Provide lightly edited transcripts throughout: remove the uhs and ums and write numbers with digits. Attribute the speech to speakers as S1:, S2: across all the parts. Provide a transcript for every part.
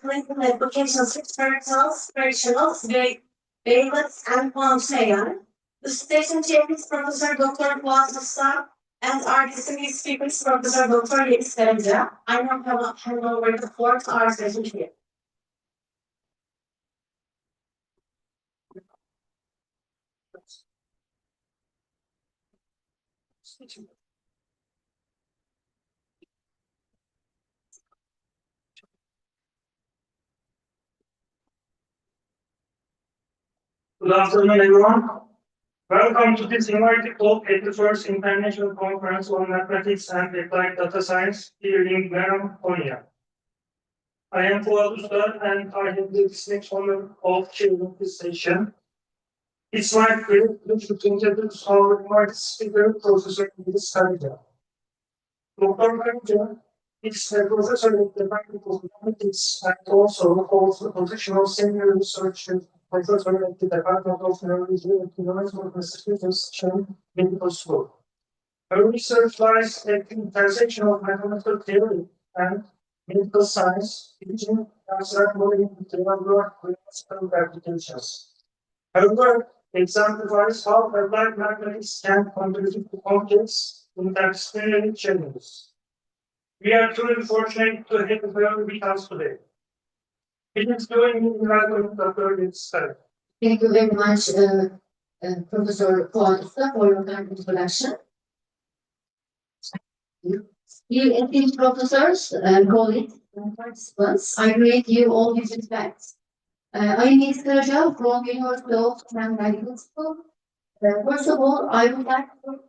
S1: clinical applications, experimentals, operationals, valence, and quantum AI. The station chair is Professor Dr. Fuat Usta, and our distinguished speaker is Professor Dr. Yeliz Karaca. I now hand over the floor to our session here.
S2: Good afternoon, everyone. Welcome to this invited talk at the first International Conference on Mathematics and Applied Data Science here in Merdan, Konya. I am Fuat Usta, and I have the distinct honor of chairing this session. It's my privilege to introduce our invited speaker, Professor Yeliz Karaca. Dr. Karaca is a professor at the Faculty of Mathematics and also holds the position of senior researcher professor at the Department of Neurology at the University of Massachusetts Medical School. Her research lies at the intersection of mathematical theory and medical science, teaching abstract modeling with elaborate principal applications. Her work exemplifies how applied mathematics can contribute to complex interdisciplinary challenges. We are truly fortunate to have her with us today. It is doing me in welcoming Dr. Yeliz Karaca.
S3: Thank you very much, Professor Fuat Usta, for your kind introduction. Dear esteemed professors, colleagues, and participants, I greet you all with respect. I am Yeliz Karaca from University of Medical School. First of all, I would like to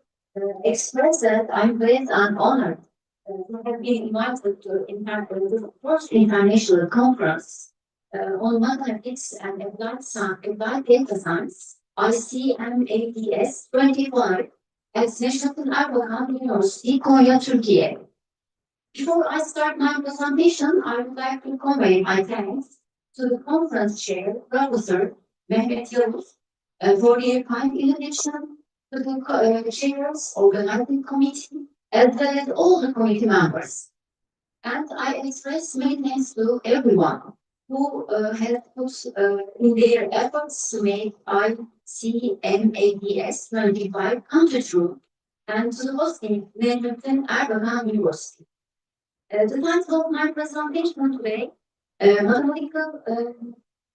S3: express that I'm pleased and honored to have been invited to the first international conference on mathematics and applied data science, ICMADS' 25 at National Erbakan University, Konya, Turkey. Before I start my presentation, I would like to convey my thanks to the conference chair, Professor Mehmet Yavuz, for their kind invitation, to the chairs, organizing committee, as well as all the committee members. And I express many thanks to everyone who has put in their efforts to make ICMADS' 25 come true, and to the hosting National Erbakan University. The title of my presentation today, Mathematical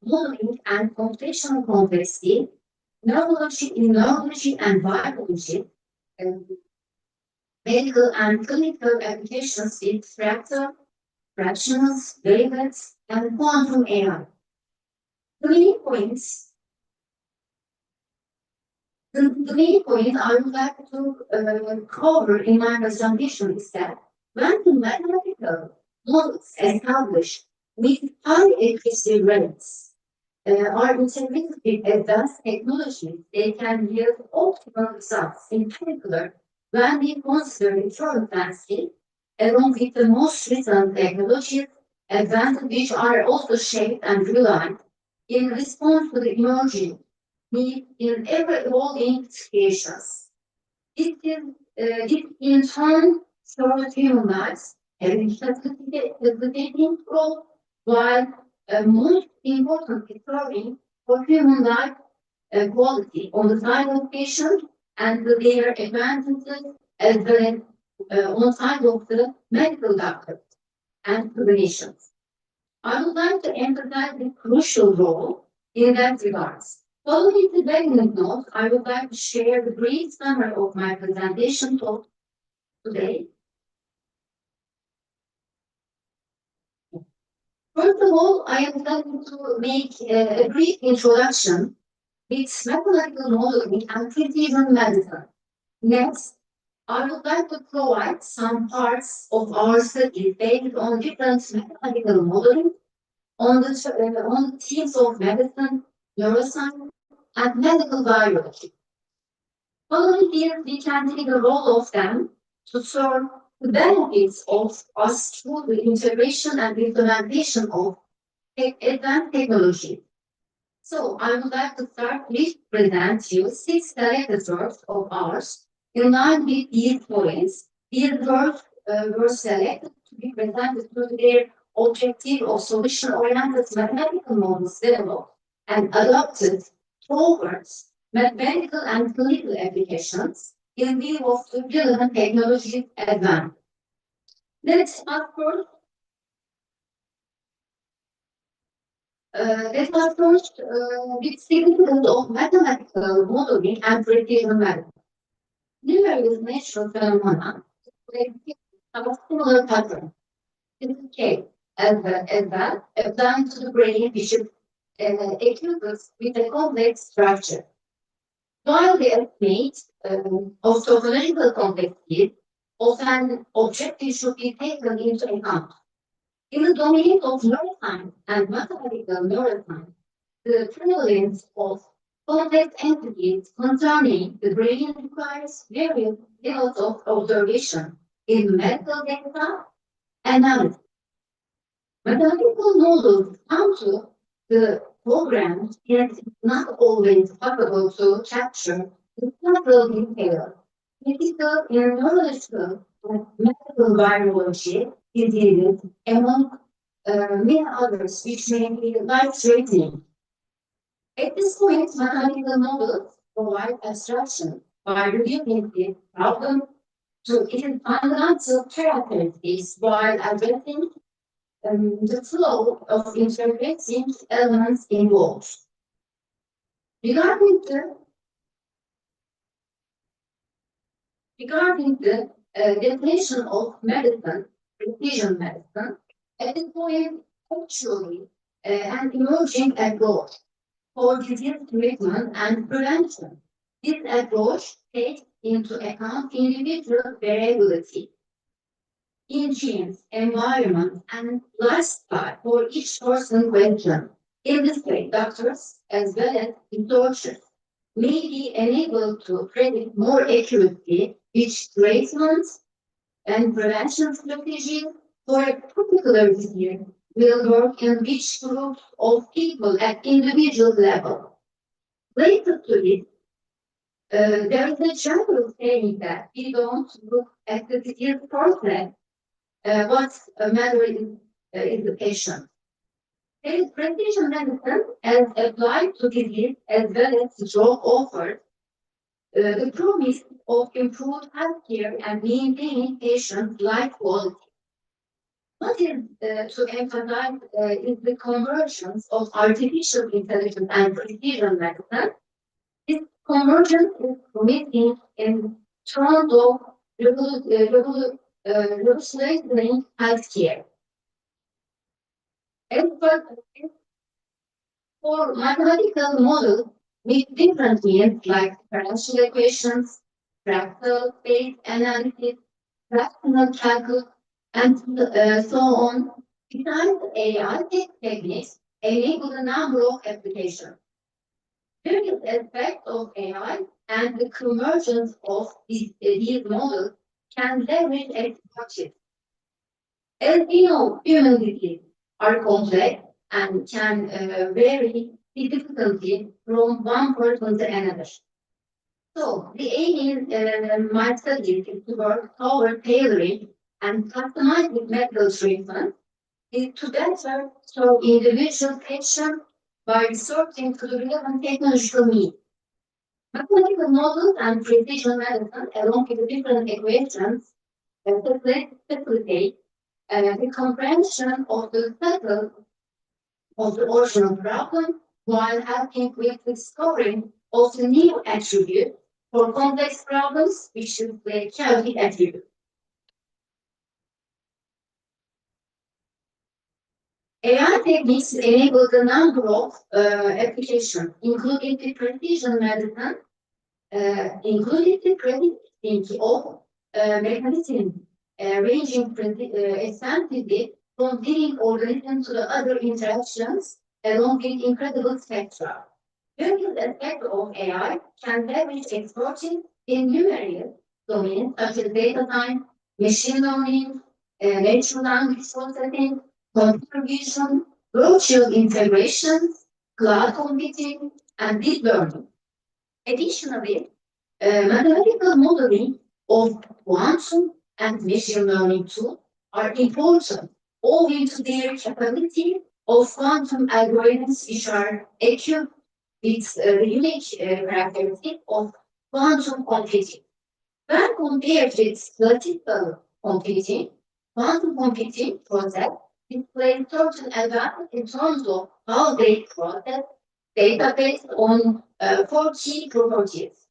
S3: Modeling and Computational Complexity, Neurology in Neurology and Biology, Medical and Clinical Applications with Fractal, Fractionals, Derivates, and Quantum AI. The main point I would like to cover in my presentation is that when the mathematical models established with high accuracy rates are integrated with advanced technologies, they can yield optimal results, in particular when we consider the current landscape along with the most recent technologies, advantages which are also shaped and relied in response to the emerging need in ever-evolving situations. This in turn shows human lives having hesitating role, while most importantly serving for human life quality on the side of patient and their advantages as well as on the side of the medical doctors and clinicians. I would like to emphasize the crucial role in that regard. Following the background note, I would like to share the brief summary of my presentation today. First of all, I am going to make a brief introduction with mathematical modeling and precision medicine. Next, I would like to provide some parts of our study based on different mathematical modeling on the themes of medicine, neuroscience, and medical biology. Following here, we can take the role of them to serve the benefits of us through the integration and implementation of advanced technology. So I would like to start with present you 6 selected works of ours. In line with these points, these works were selected to be presented through their objective or solution-oriented mathematical models developed and adopted towards mathematical and clinical applications in view of the relevant technology advance. Let us first with significance of mathematical modeling and precision method. Numerous natural phenomena have a similar pattern. In this case, as well, applying to the brain, which is equivalent with a complex structure. While the estimate of topological complexity of an objective should be taken into account. In the domain of neuroscience and mathematical neuroscience, the prevalence of complex entities concerning the brain requires various levels of observation in medical data analysis. Mathematical models come to the program, yet it's not always possible to capture the subtle details. Critical in neurological and medical virology diseases, among many others, which may be life-threatening. At this point, mathematical models provide abstraction by reducing the problem to its fundamental characteristics while addressing the flow of interpreting elements involved. Regarding the definition of medicine, precision medicine, at this point, actually, an emerging approach for disease treatment and prevention. This approach takes into account individual variability in genes, environment, and lifestyle for each person question. In this way, doctors as well as researchers may be enabled to predict more accurately which treatments and prevention strategies for a particular disease will work in which groups of people at individual level. Related to this, there is a general saying that we don't look at the disease process. What's matter is the patient. There is precision medicine as applied to disease as well as drug offers the promise of improved healthcare and maintaining patient life quality. What is to emphasize is the convergence of artificial intelligence and precision medicine. This convergence is promising in terms of revolutionizing healthcare. For mathematical models with different means like differential equations, fractal-based analysis, fractional calculus, and so on, besides AI techniques enable a number of applications. Various aspects of AI and the convergence of these models can leverage expertise. As we know, human diseases are complex and can vary significantly from one person to another. So the aim in my studies is to work toward tailoring and customizing medical treatment is to better serve individual patients by resorting to the relevant technological needs. Mathematical models and precision medicine, along with different equations, facilitate the comprehension of the cycle of the original problem while helping with discovering of the new attribute for complex problems, which is the chaotic attribute. AI techniques enable a number of applications, including the precision medicine, including the predicting of mechanisms ranging extensively from living organisms to the other interactions along with incredible spectra. Various aspects of AI can leverage expertise in numerous domains such as data science, machine learning, natural language processing, computer vision, virtual integrations, cloud computing, and deep learning. Additionally, mathematical modeling of quantum and machine learning tools are important owing to their capability of quantum algorithms which are equipped with the unique characteristic of quantum computing. When compared with classical computing, quantum computing process displays certain advantage in terms of how they process data based on four key properties.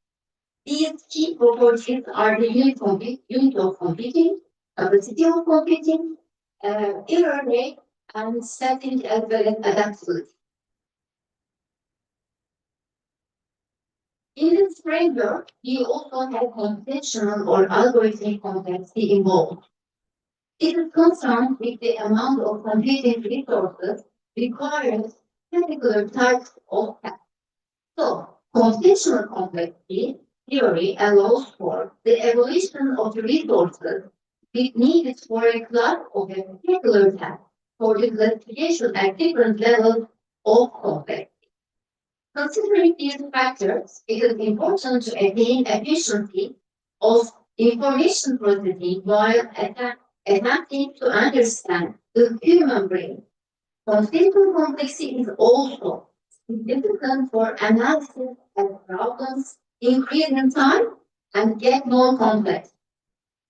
S3: These key properties are the unit of computing, capacity of computing, error rate, and setting as well as adaptability. In this framework, we also have computational or algorithmic complexity involved. It is concerned with the amount of computing resources required particular types of tasks. So, computational complexity theory allows for the evolution of the resources needed for a class of a particular task for the classification at different levels of complexity. Considering these factors, it is important to attain efficiency of information processing while attempting to understand the human brain. Computational complexity is also significant for analysis of problems increase in time and get more complex.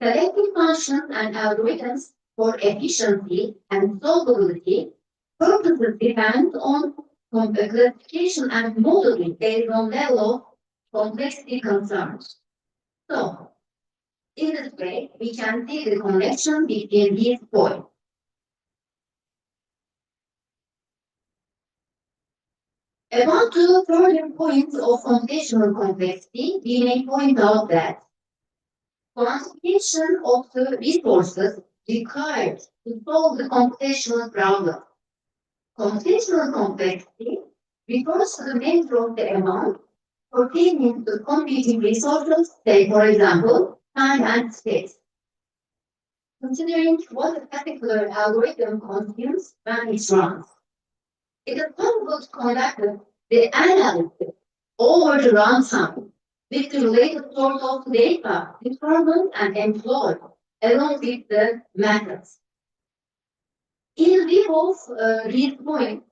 S3: Selecting functions and algorithms for efficiency and solvability purposes depend on classification and modeling based on level of complexity concerns. So, in this way, we can see the connection between these points. About the further points of computational complexity, we may point out that quantification of the resources required to solve the computational problem. Computational complexity refers to the measure of the amount pertaining to computing resources, say, for example, time and space. Considering what a particular algorithm consumes when it runs, it is possible to conduct the analysis over the runtime with the related source of data determined and employed along with the methods. In view of these points,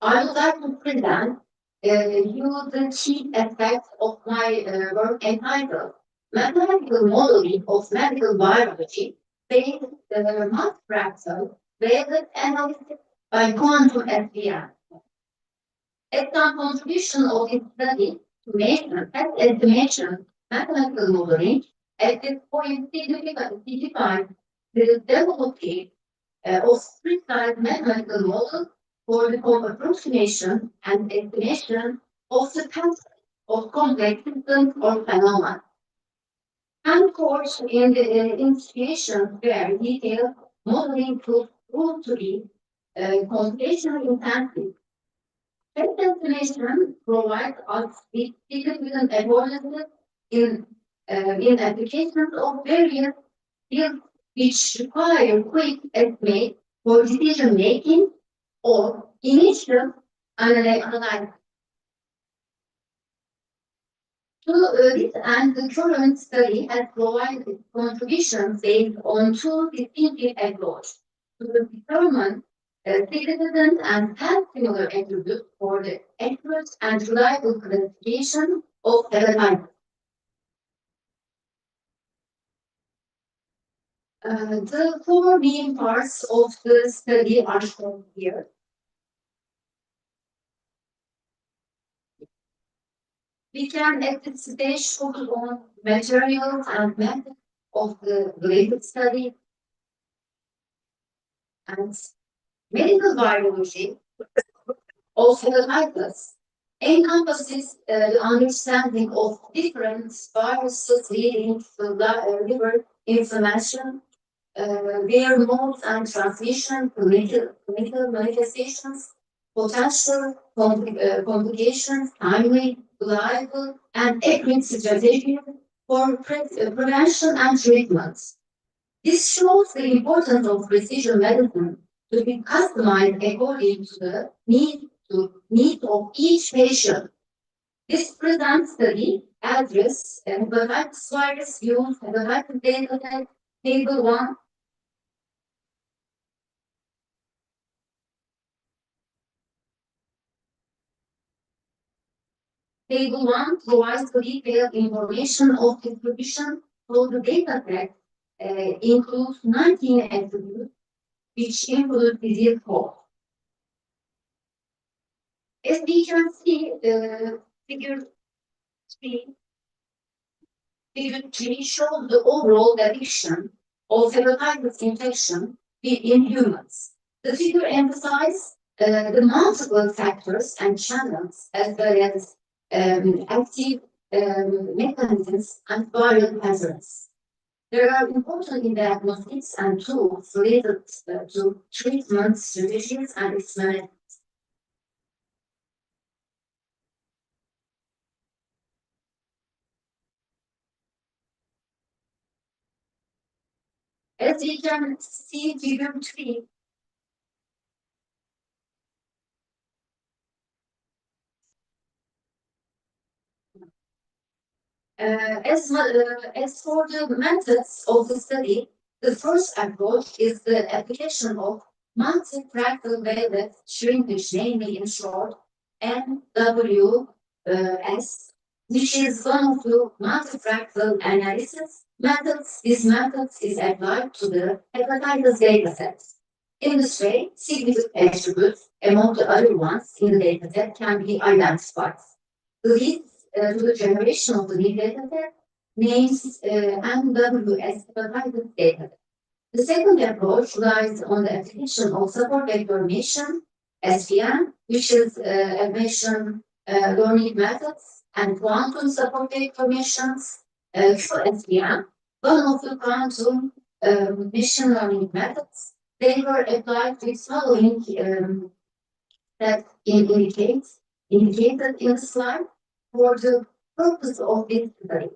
S3: I would like to present you the chief aspects of my work entitled Mathematical Modeling of Medical Biology based multi-fractal weighted analysis by quantum SVM. As some contribution of this study to mention as estimation mathematical modeling, at this point signifies the development of precise mathematical models for the approximation and estimation of the pattern of complex systems or phenomena. And course in the institutions where detailed modeling tools proved to be computationally intensive. This estimation provides us with significant advantages in applications of various fields which require quick estimate for decision making or initial analysis. To this end, the current study has provided contributions based on two distinctive approaches to determine significant and similar attributes for the accurate and reliable classification of hepatitis. The four main parts of the study are shown here. We can at this stage focus on materials and methods of the related study and medical biology of hepatitis encompasses the understanding of different viruses leading to liver inflammation, their modes and transmission, clinical manifestations, potential complications, timely, reliable, and accurate strategies for prevention and treatment. This shows the importance of precision medicine to be customized according to the needs of each patient. This present study addresses hepatitis virus use hepatitis data table 1 Table 1 provides the detailed information of distribution for the data set, includes 19 attributes, which include disease code. As we can see, figure 3, figure 3 shows the overall depiction of hepatitis infection in humans. The figure emphasizes the multiple factors and channels as well as active mechanisms and viral patterns. There are important diagnostics and tools related to treatment strategies and its management. As we can see, figure 3, as for the methods of the study, the first approach is the application of multifractal wavelet shrinkage, namely in short, MWS, which is one of the multifractal analysis methods. This method is applied to the hepatitis datasets. In this way, significant attributes among the other ones in the dataset can be identified. The lead to the generation of the new dataset names MWS hepatitis dataset. The second approach relies on the application of support vector mission, SVM, which is machine learning methods, and quantum support vector missions, QSVM, one of the quantum machine learning methods. They were applied with following that indicated in the slide for the purpose of this study.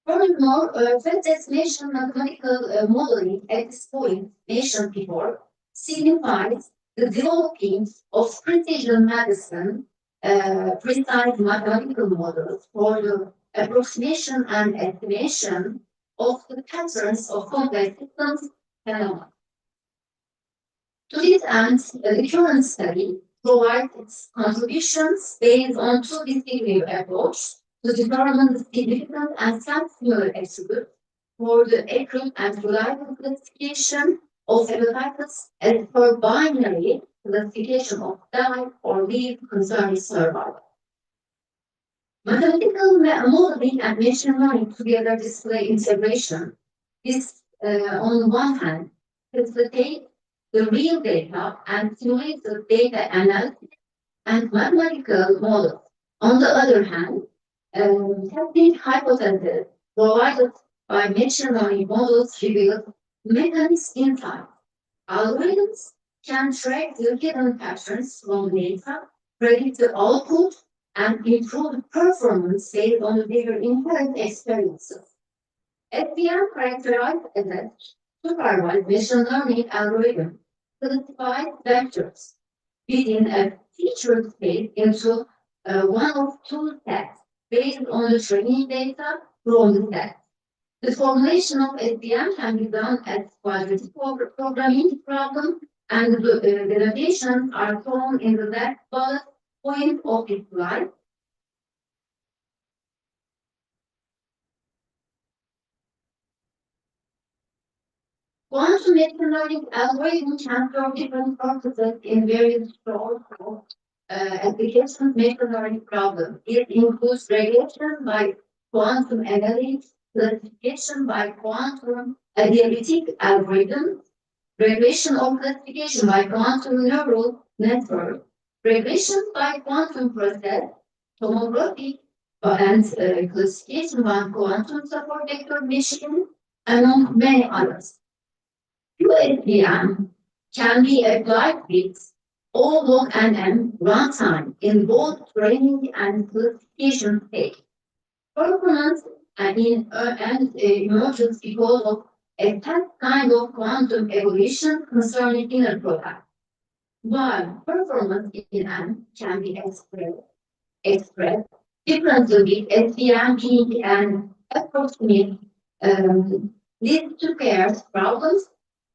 S3: Furthermore, fact estimation mathematical modeling at this point mentioned before signifies the developing of precision medicine, precise mathematical models for the approximation and estimation of the patterns of complex systems phenomena. To this end, the current study provides its contributions based on two distinctive approaches to determine the significant and similar attributes for the accurate and reliable classification of hepatitis as per binary classification of die or live concerning survival. Mathematical modeling and machine learning together display integration. This, on the one hand, facilitate the real data and simulate the data analysis and mathematical models. On the other hand, testing hypotheses provided by machine learning models reveal mechanism insight. Algorithms can track the hidden patterns from data, predict the output, and improve performance based on their inherent experiences. SVM characterized as a supervised machine learning algorithm classifies vectors within a featured space into one of two sets based on the training data from the set. The formulation of SVM can be done as quadratic programming problem, and the notations are shown in the left bullet point of this slide. Quantum machine learning algorithm can serve different purposes in various short applications machine learning problem. It includes regression by quantum analytics, classification by quantum analytic algorithm, regression or classification by quantum neural network, regression by quantum process, tomography, and classification by quantum support vector machine, among many others. QSVM can be applied with O-log-NM runtime in both training and classification stage. Performance and emergence because of a kind of quantum evolution concerning inner product. While performance in M can be expressed differently with SVM being an approximate least to pairs problems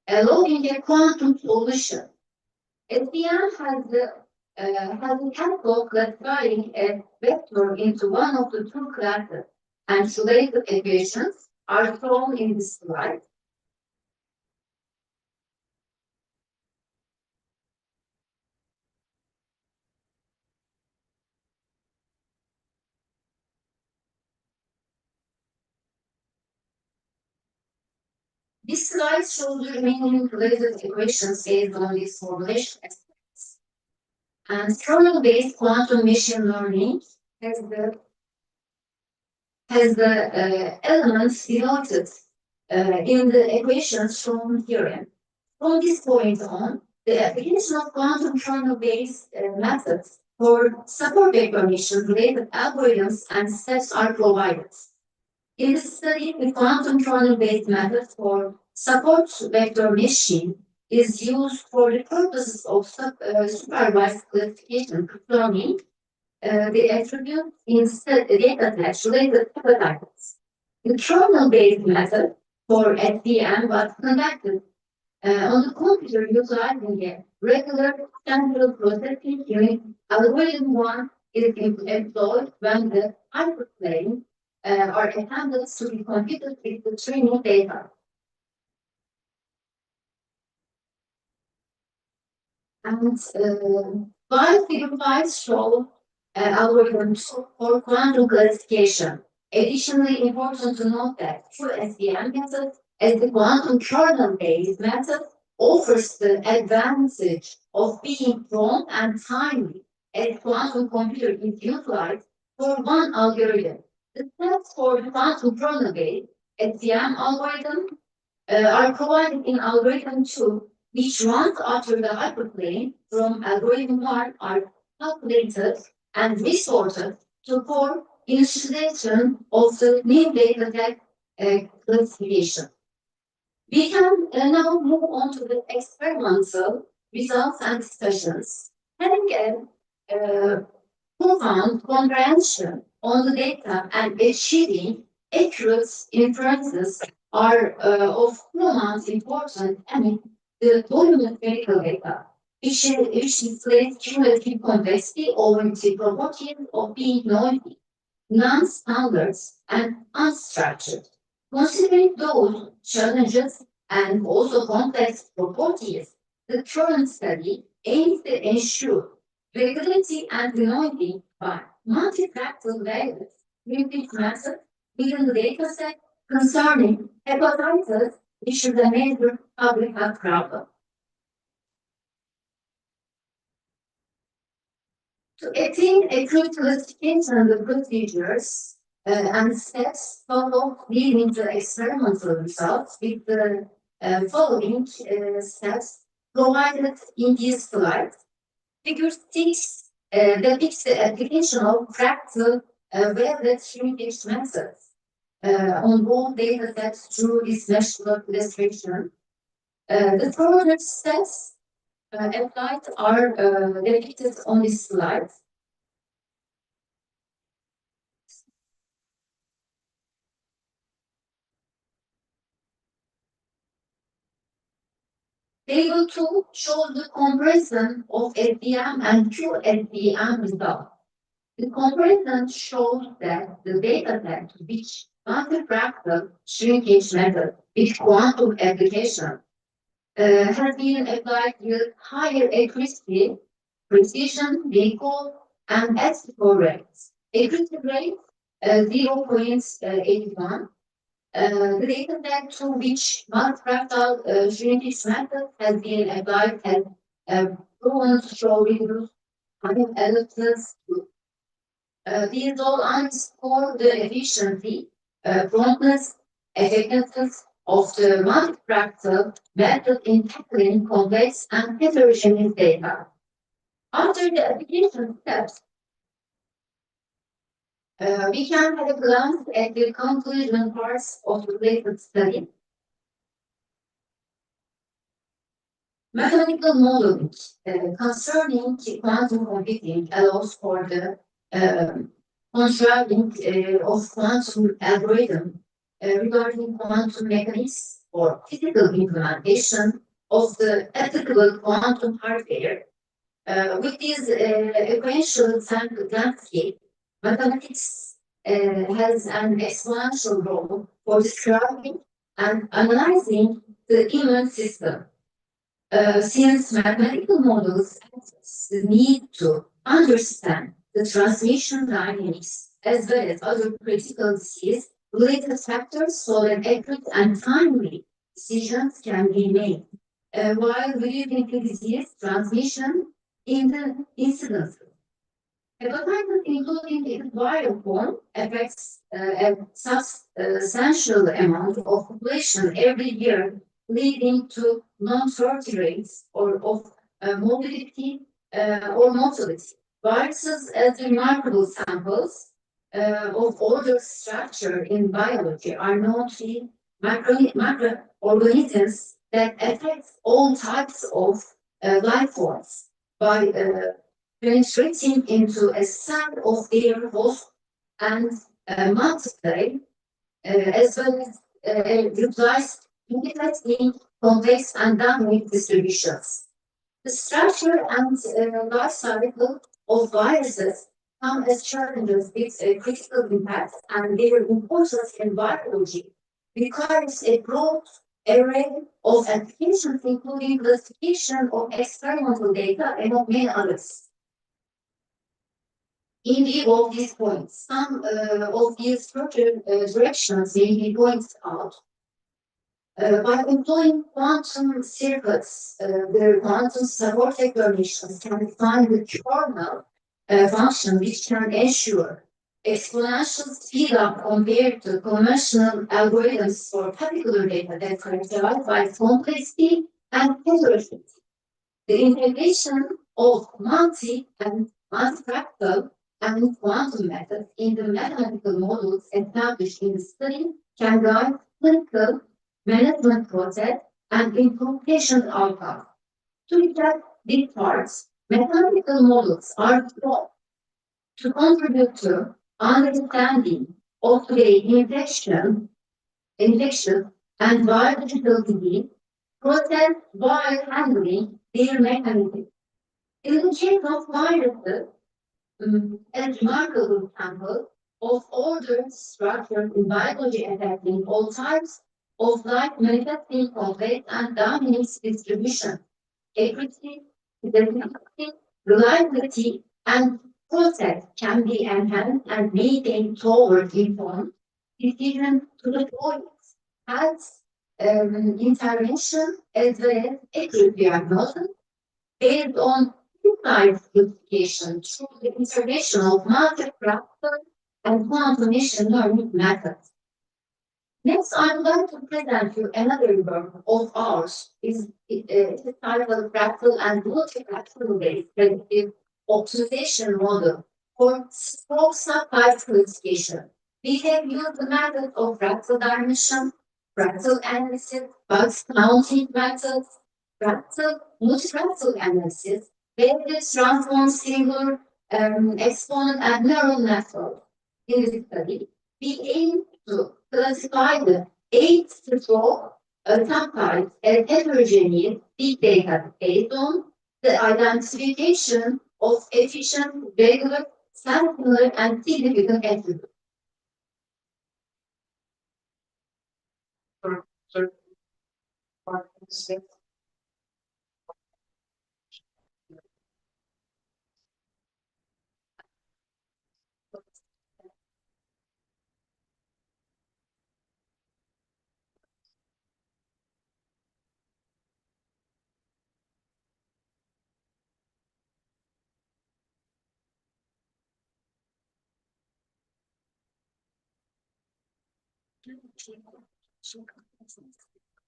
S3: allowing a quantum solution. SVM has the task of classifying a vector into one of the two classes, and related equations are shown in this slide. This slide shows the remaining related equations based on these formulation aspects. And kernel-based quantum machine learning has the elements denoted in the equations shown here. From this point on, the application of quantum kernel-based methods for support vector machine-related algorithms and steps are provided. In the study, the quantum kernel-based method for support vector machine is used for the purposes of supervised classification concerning the attribute in data sets related to types. The kernel-based method for SVM was conducted on the computer utilizing a regular central processing unit. Algorithm 1 is employed when the hyperplane are attempted to be computed with the training data. And while figure 5 shows algorithms for quantum classification. Additionally, important to note that true SVM method as the quantum kernel-based method offers the advantage of being prompt and timely as quantum computer is utilized for one algorithm. The steps for the quantum kernel-based SVM algorithm are provided in algorithm 2, which runs after the hyperplane from algorithm 1 are calculated and resorted to form initialization of the new data set classification. We can now move on to the experimental results and discussions. Having a profound comprehension on the data and achieving accurate inferences are of paramount importance amid the volume of medical data, which displays cumulative complexity over the properties of being noisy, non-standard, and unstructured. Considering those challenges and also complex properties, the current study aims to ensure regularity and anointing by multifactorial values repeat method within the dataset concerning hepatitis, which is a major public health problem. To attain accurate classification, the procedures and steps followed leading to experimental results with the following steps provided in this slide. Figure 6 depicts the application of fractal wavelet shrinkage methods on both data sets through this mesh illustration. The further steps applied are depicted on this slide. Table 2 shows the comparison of SVM and QSVM results. The comparison shows that the data set which multifractal shrinkage method with quantum application has been applied with higher accuracy, precision, recall, and S4 rates. Accuracy rate 0.81. The data set to which multifractal shrinkage method has been applied has proven to show reduced ellipses. These all underscore the efficiency, promptness, effectiveness of the multifractal method in tackling complex and heterogeneous data. After the application steps, we can have a glance at the conclusion parts of the related study. Mathematical modeling concerning quantum computing allows for the constructing of quantum algorithm regarding quantum mechanics for physical implementation of the applicable quantum hardware. With this equational landscape, mathematics has an exponential role for describing and analyzing the immune system. Since mathematical models address the need to understand the transmission dynamics as well as other critical disease-related factors so that accurate and timely decisions can be made, while reducing the disease transmission in the incidence. Hepatitis, including its viral form, affects a substantial amount of population every year, leading to non-fatality rates or of morbidity or mortality. Viruses as remarkable samples of order structure in biology are known to be macroorganisms that affect all types of life forms by penetrating into a cell of their host and multiply, as well as utilize independently complex and dynamic distributions. The structure and life cycle of viruses come as challenges with a critical impact, and their importance in biology requires a broad array of applications, including classification of experimental data and of many others. In view of these points, some of these further directions may be pointed out. By employing quantum circuits, the quantum support explanations can define the kernel function which can ensure exponential speed up compared to conventional algorithms for particular data that are characterized by complexity and heterogeneity. The integration of multi and multifractal and quantum methods in the mathematical models established in the study can guide clinical management process and improve patient outcomes. To recap these parts, mathematical models are taught to contribute to understanding of the infection and biological disease process while handling their mechanism. In the case of viruses, a remarkable example of ordered structure in biology affecting all types of life manifesting complex and dynamic distribution, equity, identity, reliability, and process can be enhanced and maintained toward informed decision to the point as intervention as well as accurate diagnosis based on precise classification through the integration of multi-factor and quantum machine learning methods. Next, I would like to present you another work of ours. It's titled Fractal and Multifractal-based predictive optimization model for stroke subtype classification. We have used the method of fractal dimension, fractal analysis, box counting methods, multifractal analysis, various transform singular exponent and neural network. In this study, we aim to classify the 8 stroke subtypes as heterogeneous big data based on the identification of efficient, regular, similar, and significant attributes.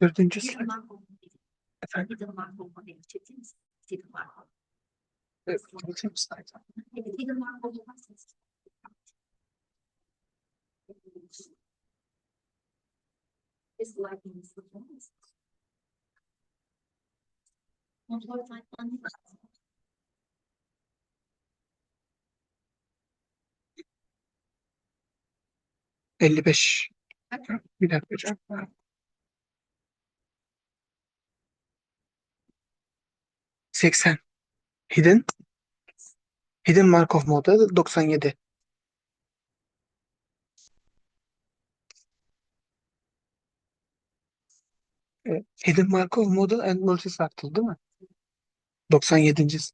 S4: Dördüncü slide. Efendim? Evet, bakayım slide. ...55. Bir dakika hocam. 80. Hidden. Hidden Markov model 97. Hidden Markov model and multifactorial değil mi? 97.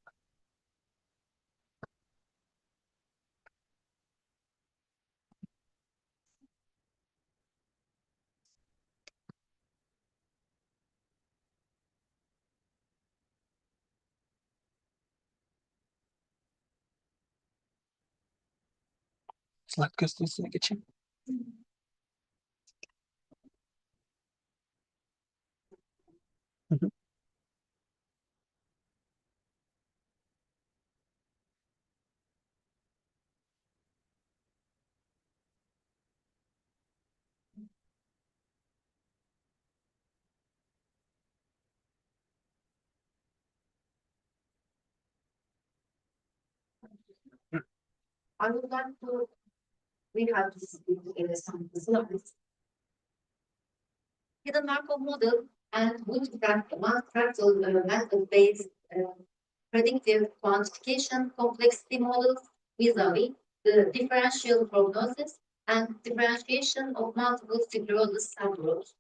S4: Slide gösterisine geçeyim. Hı hı.
S3: I would like to read out this some slides. Hidden Markov model and multifactorial method-based predictive quantification complexity models vis-a-vis the differential prognosis and differentiation of multiple sclerosis subgroups.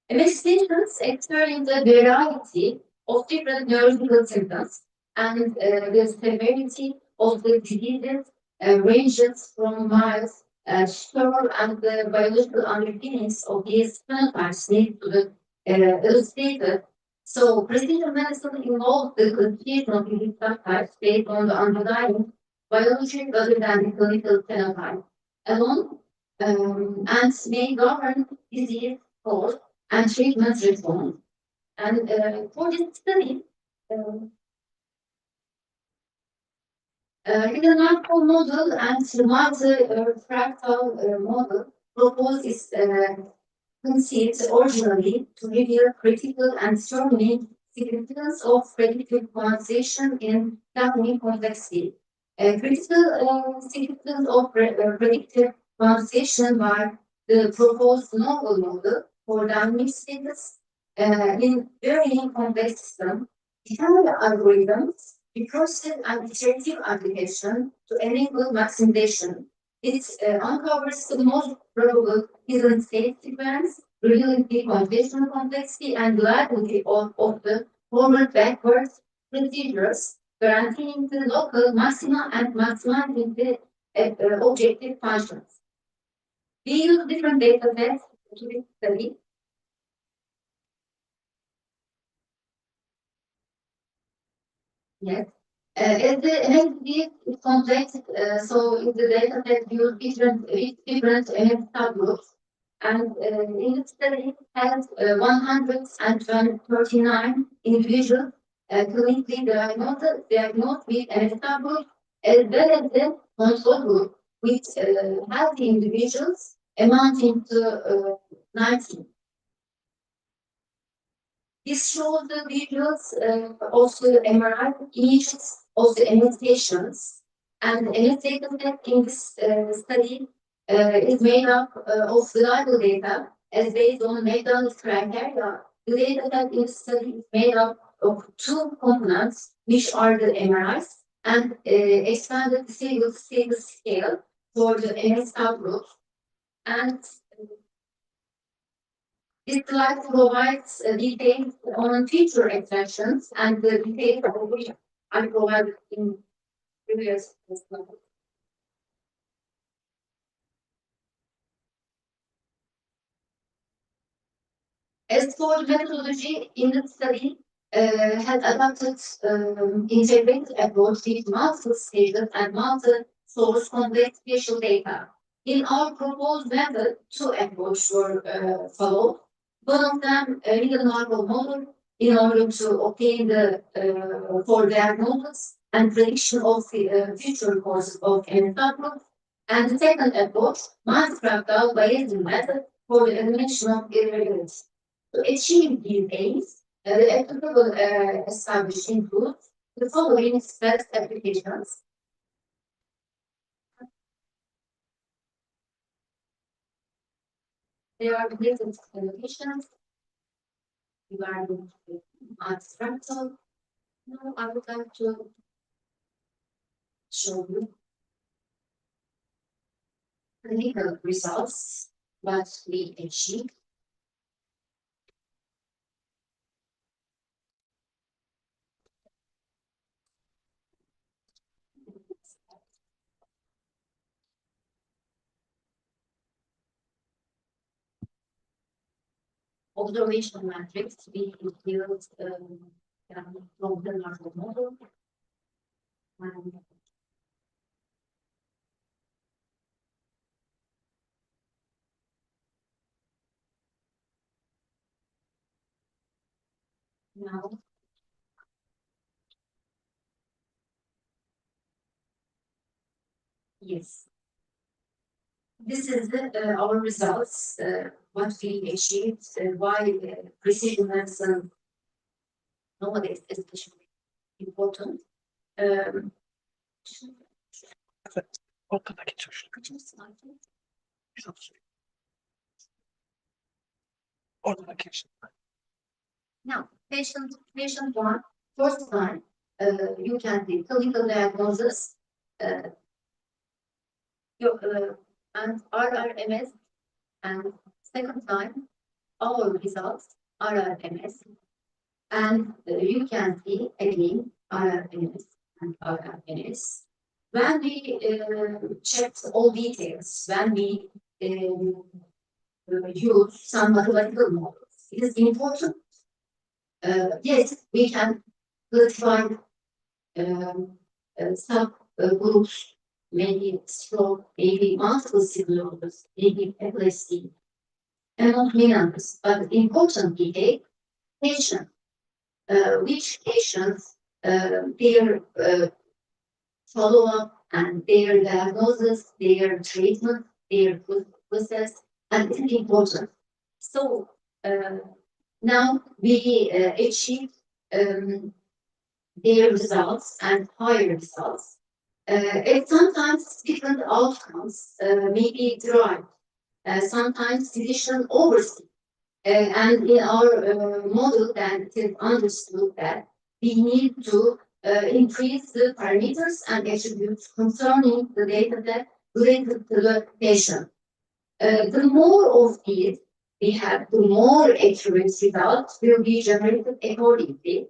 S3: Investigations exploring the variety of different neurological symptoms and the severity of the diseases ranges from mild, sure, and the biological underpinnings of these phenotypes need to be illustrated. So, precision medicine involves the classification of these subtypes based on the underlying biology rather than the clinical phenotype alone, and may govern disease course and treatment response. And for this study, hidden Markov model and multi-fractal model proposed is conceived originally to reveal critical and determining significance of predictive quantization in planning complexity. Critical significance of predictive quantization by the proposed novel model for dynamic status in varying complex system, determine algorithms, recursive and iterative application to enable maximization. It uncovers the most probable hidden state sequence, revealing the computational complexity and reliability of the forward-backward procedures, guaranteeing the local maxima and maximizing the objective functions. We use different data sets to this study. Yes. As the NLP is complex, so in the data set use different NLP subgroups. And in the study has 139 individuals clinically diagnosed with NLP subgroup, as well as the control group with healthy individuals amounting to 19. This shows the visuals of the MRI images of the annotations. And annotated in this study is made up of reliable data as based on Merdan's criteria. The data that in this study is made up of two components, which are the MRIs and expanded stable status scale for the MS subgroup. And this slide provides details on feature extensions and the details of which I provided in previous slides. As for the methodology in the study, had adopted integrated approach with multiple stages and multi-source complex spatial data. In our proposed method, two approaches were followed. One of them, a hidden Markov model, in order to obtain the for diagnosis and prediction of the future course of any subgroup. And the second approach, multifractal Bayesian method for the elimination of irregularities. To achieve these aims, the applicable established includes the following best applications. There are different applications regarding multifractal Now I would like to show you clinical results what we achieved. Observation matrix we include from the normal model. And now yes. This is our results, what we achieved, why precision medicine nowadays is especially important.
S4: Evet. Ortadaki çocuk.
S3: Kaçıncı slaytı?
S4: 130. Ortadaki çocuk.
S3: Now, patient one, first time, you can do clinical diagnosis, and RRMS, and second time, our results, RRMS, and you can see again RRMS and RRMS. When we checked all details, when we use some mathematical models, it is important. Yes, we can classify subgroups, maybe stroke, maybe multiple sclerosis, maybe epilepsy, among many others. But importantly, patient, which patients, their follow-up and their diagnosis, their treatment, their process, and it's important. So now we achieve their results and higher results. And sometimes different outcomes may be derived. Sometimes physician oversee. And in our model, then it is understood that we need to increase the parameters and attributes concerning the data that related to the patient. The more of these we have, the more accurate results will be generated accordingly.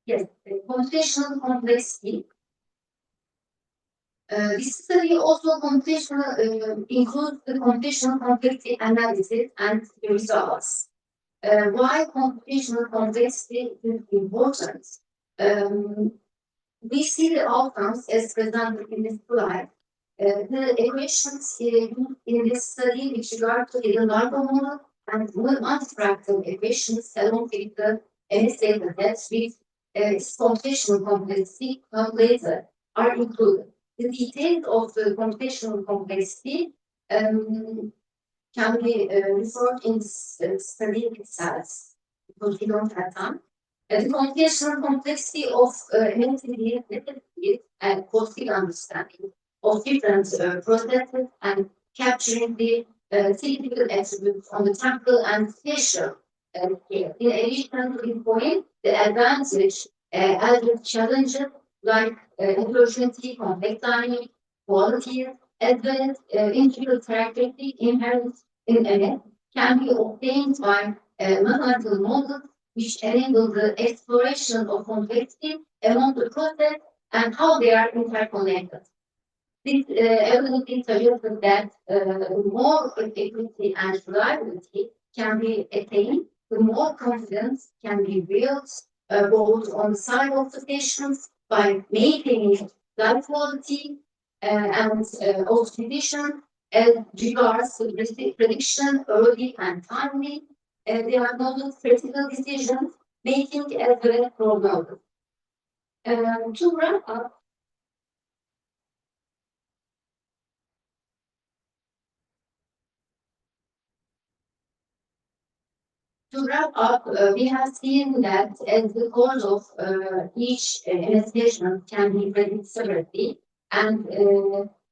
S3: Yes, the computational complexity. This study also includes the computational complexity analysis and the results. Why computational complexity is important? We see the outcomes as presented in this slide. The equations used in this study with regard to the larval model and multifractal equations along with the MS data sets with its computational complexity calculator are included. The details of the computational complexity can be referred in this study itself because we don't have time. The computational complexity of MNTD and positive understanding of different processes and capturing the typical attributes on the temporal and spatial scale. In addition to this point, the advantage added challenges like heterogeneity, complex dynamic, quality, as well as integral characteristics inherent in MS can be obtained by mathematical models which enable the exploration of complexity among the process and how they are interconnected. This ability suggests that the more equity and reliability can be attained, the more confidence can be built both on the side of the patients by maintaining life quality and of physician as regards to prediction early and timely. They are not critical decisions making as well as prognosis. To wrap up, we have seen that as the cause of each MS patient can be predicted separately, and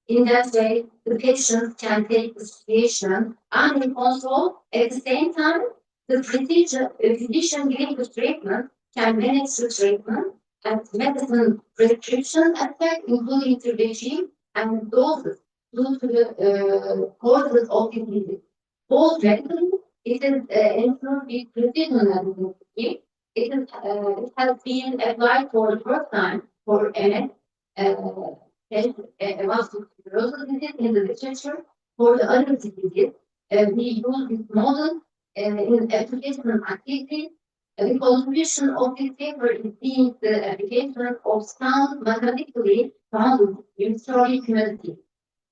S3: In that way, the patient can take the situation under control. At the same time, the physician giving the treatment can manage the treatment and medicine prescription effect, including the regime and doses due to the causes of disease. Both medically, it is influenced with precision medicine. It has been applied for the first time for MS, multiple sclerosis disease in the literature. For the other diseases, we use this model in application activities. The contribution of this paper is being the application of sound mathematically founded restoring humidity.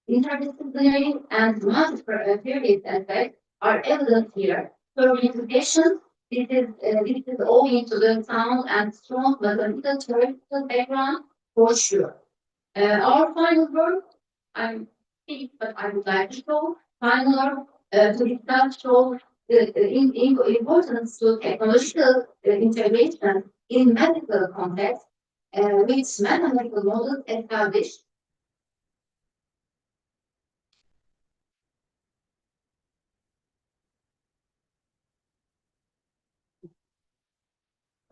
S3: Interdisciplinary and multi-period effects are evident here. For implications, this is owing to the sound and strong mathematical theoretical background for sure. Our final work, I'm speak, but I would like to show final work to discuss show the importance to technological integration in medical context, which mathematical models establish.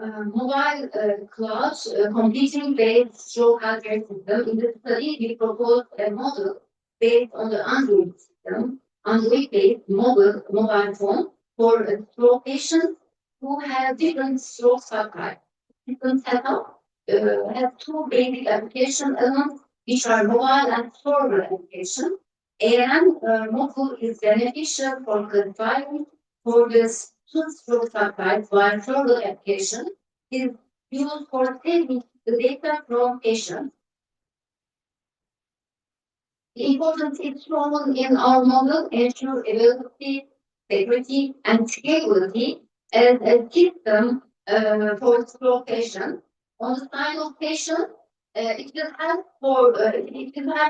S3: Mobile cloud computing-based stroke healthcare system. In the study, we proposed a model based on the Android system, Android-based mobile phone for stroke patients who have different stroke subtypes. System setup has two basic application elements, which are mobile and server application. And mobile is beneficial for classifying for this two stroke subtypes, while server application is used for saving the data from patients. The importance is shown in our model ensure availability, security, and scalability as a system for stroke patients. On the side of patient, it will help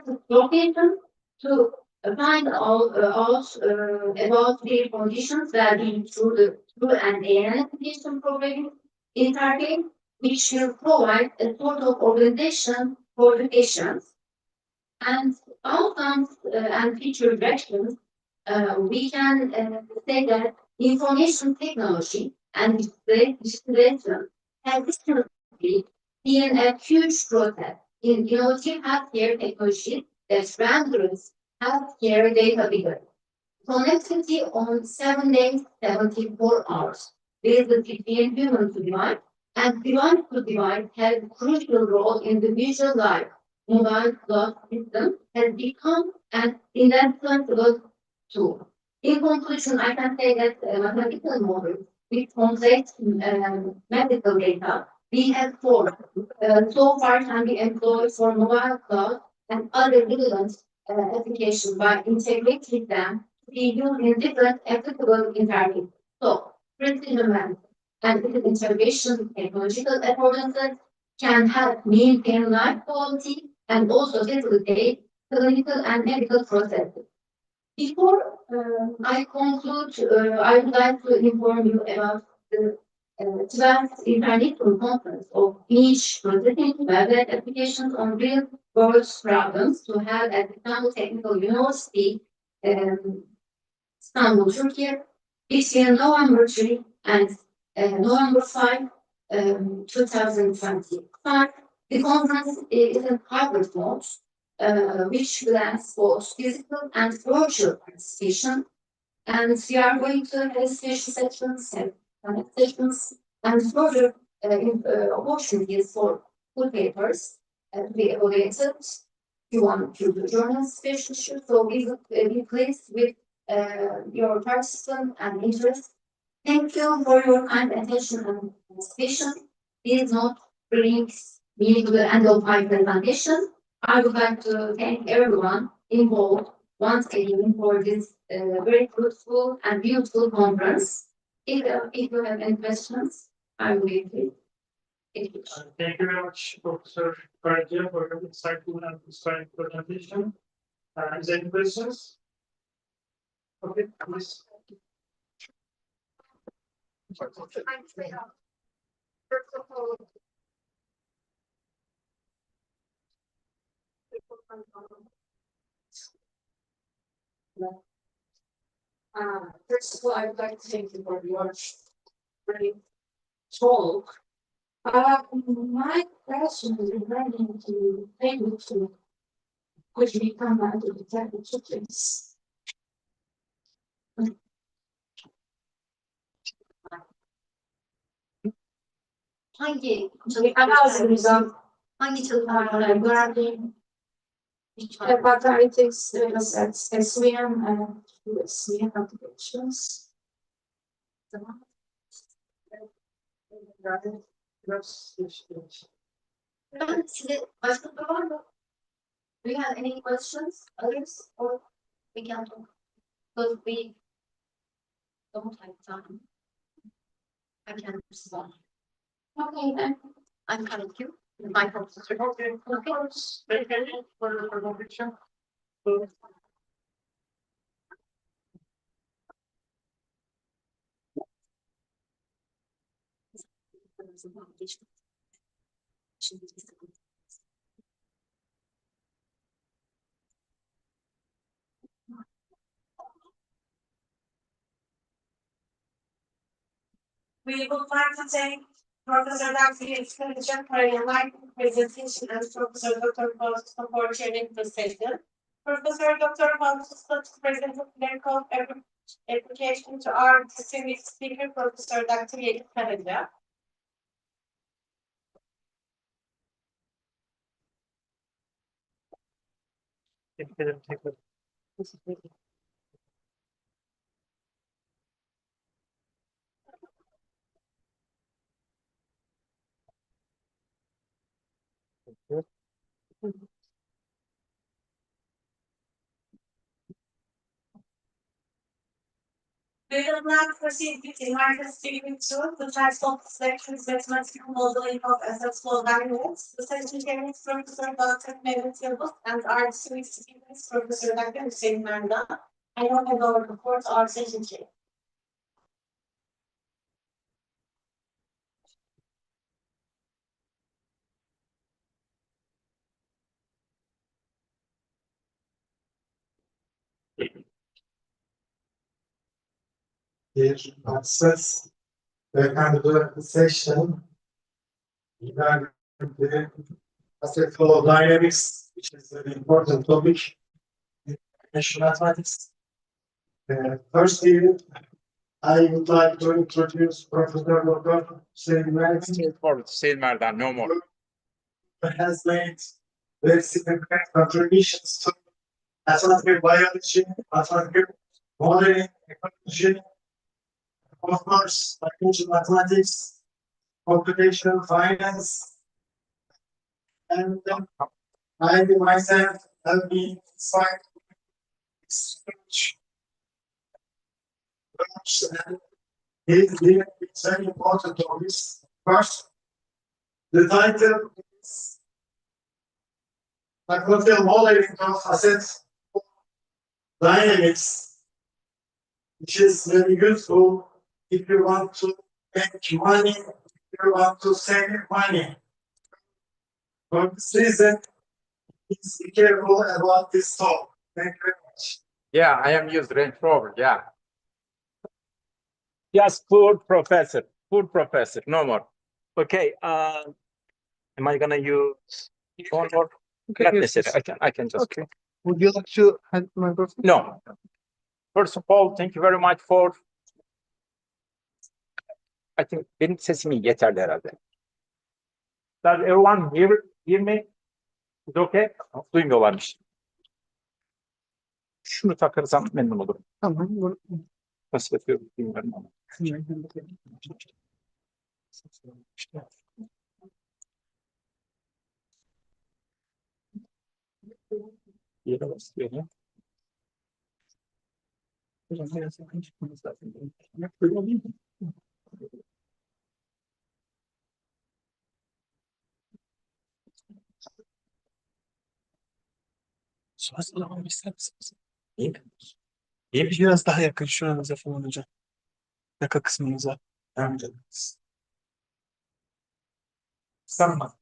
S3: the stroke patient to find out about their conditions well-being through an AI application programming interface, which will provide a sort of organization for the patients. And outcomes and future directions, we can say that information technology and digitalization has historically been a huge process in innovative healthcare technology that renders healthcare data bigger. Connectivity on 7 days, 74 hours, based between human to device and device to device has a crucial role in the visual life. Mobile cloud system has become an indispensable tool. In conclusion, I can say that mathematical models with complex medical data we have four so far can be employed for mobile cloud and other relevant applications by integrating them to be used in different applicable interfaces. So, precision math and with integration technological affordances can help maintain life quality and also facilitate clinical and medical processes. Before I conclude, I would like to inform you about the 12th International Conference of Niche Processing Web Applications on Real-World Problems to held at Istanbul Technical University, Istanbul, Turkey, between November 3 and November 5, 2025. The conference is in hybrid mode, which blends both physical and virtual participation. And we are going to have special sessions and further opportunities for full papers to be evaluated. You want to join us special, so we will be pleased with your participation and interest. Thank you for your kind attention and participation. This note brings me to the end of my presentation. I would like to thank everyone involved once again for this very fruitful and beautiful conference. If you have any questions, I will be pleased. Thank you.
S2: Thank you very much, Professor Karaca, for your insightful and inspiring presentation. Is there any questions? Okay, please.
S1: First of all, First of all, I would like to thank you for your great talk. My question is regarding to payment to which we come out of the temperature, please.
S3: Hangi
S1: Analizimizden
S3: hangi çalışmalar
S1: regarding hepatitis, SVM and SVM applications.
S3: Tamam.
S2: Yani biraz
S3: Ben size başka soru var mı? Do you have any questions, others, or we can talk? Because we don't have time. I can respond.
S1: Okay, then.
S3: I'm coming to you. My professor.
S2: Okay, of course. Thank you for your presentation.
S1: We would like to thank Professor Dr. Expenditure for a enlightening presentation and Professor Dr. Faust for chairing the session. Professor Dr. Faust presented medical application to our distinguished speaker, Professor Dr. Expenditure.
S2: Tebrik ederim tekrar.
S1: We will now proceed with the market speaking to the types of selections mathematical modeling of assets flow dynamics. The session chairing is Professor Dr. Merdan and our distinguished speakers, Professor Dr. Hüseyin Merdan. I now hand over the floor to our session chair.
S5: Dear participants, welcome to the session regarding the asset flow dynamics, which is an important topic in financial mathematics. Firstly, I would like to introduce Professor Dr. Hüseyin Merdan,
S6: Straightforward, Hüseyin Merdan, no more.
S5: who has made very significant contributions to mathematical biology, mathematical modeling, ecology, of course, financial mathematics, computational finance, and I myself have been inspired this research and it's very important on this. First, the title is Mathematical Modeling of Assets Dynamics, which is very useful if you want to make money, if you want to save money. For this reason, please be careful about this talk. Thank you very much.
S6: Yeah, I am used Range Rover, yeah. Yes, poor professor, no more. Okay, am I gonna use phone or?
S4: Okay,
S6: Not
S4: yes,
S6: necessary,
S4: yes.
S6: I can just.
S4: Okay. Would you like to hand my microphone?
S6: No. First of all, thank you very much for. I think benim sesimi yeterli herhalde. Does everyone hear me? Is okay? Duymuyorlarmış. Şunu takarsam memnun olurum.
S4: Tamam. Bunu...
S6: Nasıl yapıyorum bilmiyorum ama. İşte. Yere basıyor ya. Hocam biraz yakın çıkmanız lazım. Böyle alayım mı? Su hazırlamamı ister misiniz? İyi mi? İyi mi? Biraz daha yakın şuranıza falan hocam. Yaka kısmınıza. Evet. Kıskanma.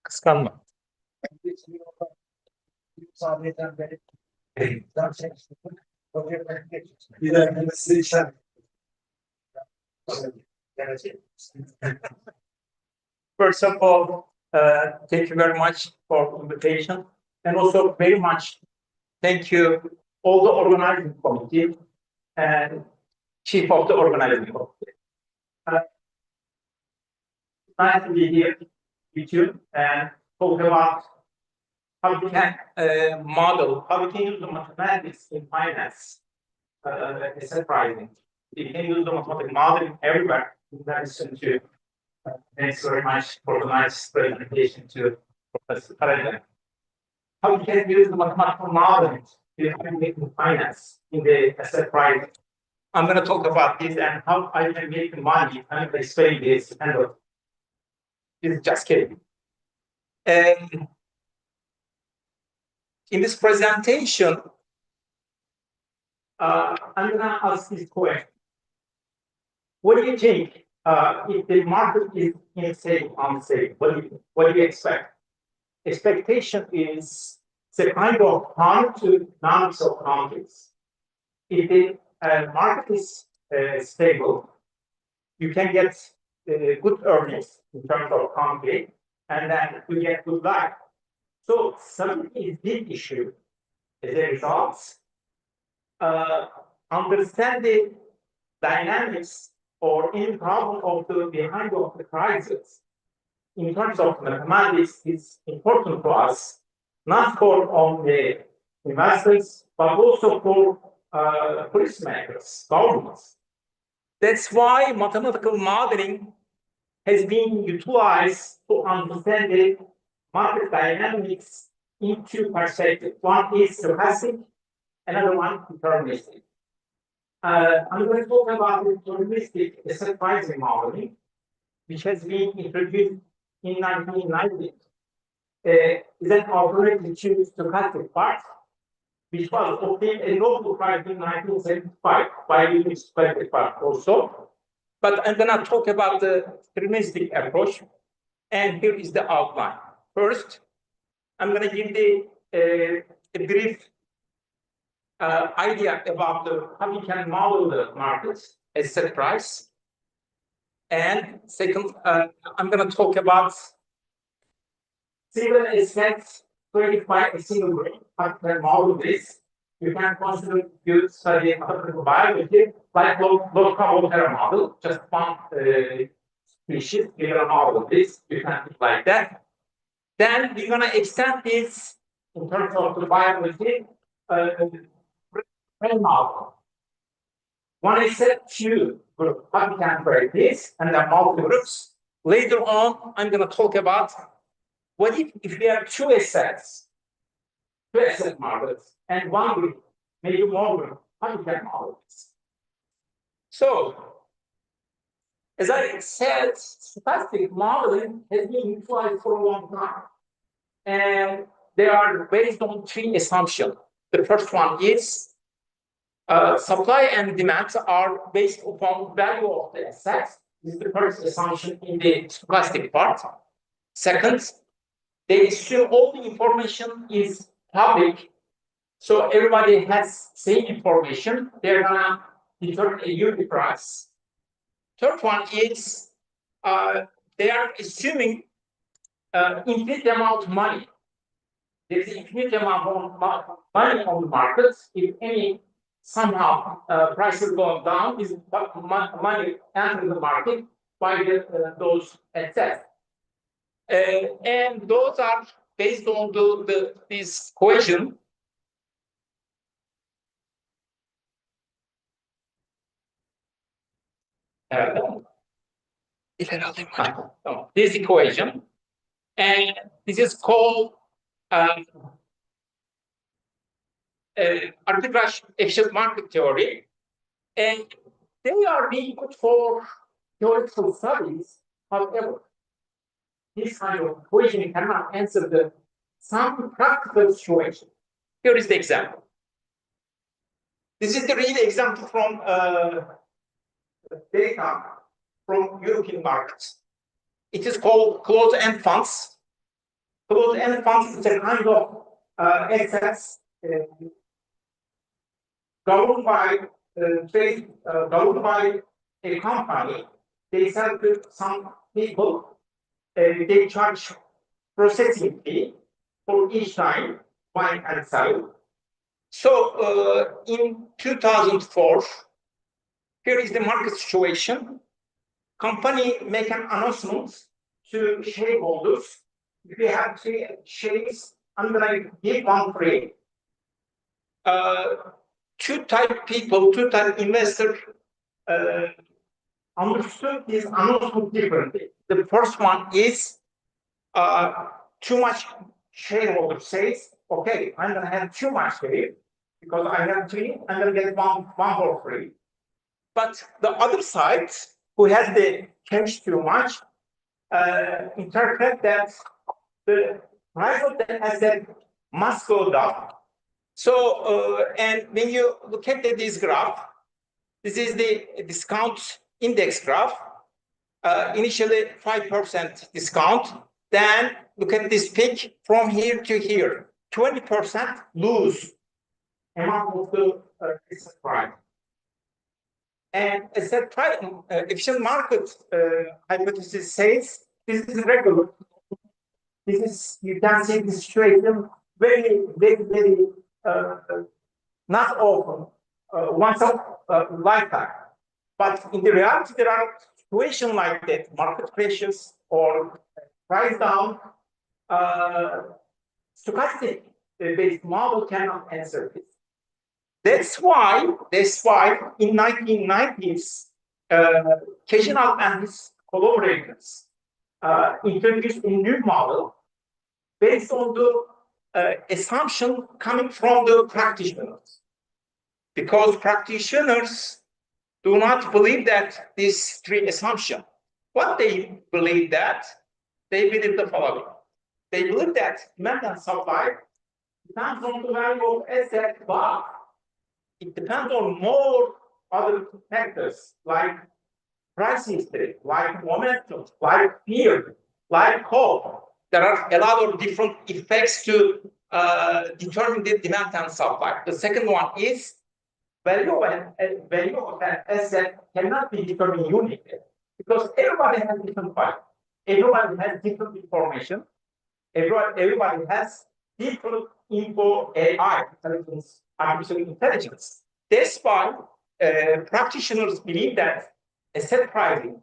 S6: Kıskanma.
S5: Bir dakika size işaret.
S7: First of all, thank you very much for the invitation, and also very much thank you all the organizing committee and chief of the organizing committee. Nice to be here with you and talk about how we can model, how we can use the mathematics in finance. It's surprising. We can use the mathematical modeling everywhere. In addition to, thanks very much for the nice presentation to Professor Karaca. How we can use the mathematical modeling in finance in the asset pricing. I'm going to talk about this and how I can make money and explain this and this is just kidding. In this presentation, I'm going to ask this question. What do you think if the market is insane, unsafe? What do you expect? Expectation is the kind of harm to economics of countries. If the market is stable, you can get good earnings in terms of country, and then you get good life. So something is big issue as a result. Understand the dynamics or any problem of the behind of the crisis in terms of mathematics is important for us, not for only investors, but also for policymakers, governments. That's why mathematical modeling has been utilized to understand the market dynamics in two perspectives. One is stochastic, another one deterministic. I'm going to talk about the deterministic asset pricing modeling, which has been introduced in 1990. Is an alternative to stochastic part, which was obtained a Nobel Prize in 1975 by using stochastic part also. But I'm going to talk about the deterministic approach, and here is the outline. First, I'm going to give a brief idea about how we can model the markets, asset price. And second, I'm going to talk about single assets created by a single group. How you can model this. You can consider you study mathematical biology like local model, just one species, you're going to model this, you can do like that. Then we're going to extend this in terms of the biology model. One is a few group, how we can create this, and then multiple groups. Later on, I'm going to talk about what if we have two assets markets, and one group, maybe more group, how we can model this. So, as I said, stochastic modeling has been utilized for a long time. And they are based on three assumptions. The first one is supply and demand are based upon value of the assets. This is the first assumption in the stochastic part. Second, they assume all the information is public. So everybody has same information. They're gonna determine a unit price. Third one is they are assuming infinite amount of money. There's an infinite amount of money on the markets. If any somehow prices go down, is money entering the market by those assets. And those are based on this equation.
S4: İleri alayım hocam.
S7: This equation, and this is called arbitrage efficient market theory, and they are really good for theoretical studies. However, this kind of equation cannot answer some practical situation. Here is the example. This is the real example from data from European markets. It is called closed-end funds. Closed-end funds is a kind of assets governed by governed by a company. They sell to some people. They charge processing fee for each time buying and selling. So in 2004, here is the market situation. Company make an announcement to shareholders. If you have 3 shares, I'm gonna give 1 free. Two type people, two type investor understood this announcement differently. The first one is too much shareholder says, okay, I'm gonna have too much here because I have 3, I'm gonna get one for free. But the other side, who has the cash too much, interpret that the price of the asset must go down. So, and when you look at this graph, this is the discount index graph. Initially 5% discount, then look at this peak from here to here, 20% lose amount of the asset price. And asset price, efficient market hypothesis says this is regular. This is, you can see the situation very, not often, once a lifetime. But in the reality, there are situations like that, market crashes or price down. Stochastic based model cannot answer this. That's why in 1990s, Kejinal and his collaborators introduced a new model based on the assumption coming from the practitioners. Because practitioners do not believe that these 3 assumptions. What they believe that? They believe the following. They believe that demand and supply depends on the value of asset, but it depends on more other factors like price history, like momentum, like fear, like hope. There are a lot of different effects to determine the demand and supply. The second one is value of an asset cannot be determined uniquely because everybody has different value. Everybody has different information. Everybody has different info, AI, intelligence, artificial intelligence. That's why practitioners believe that asset pricing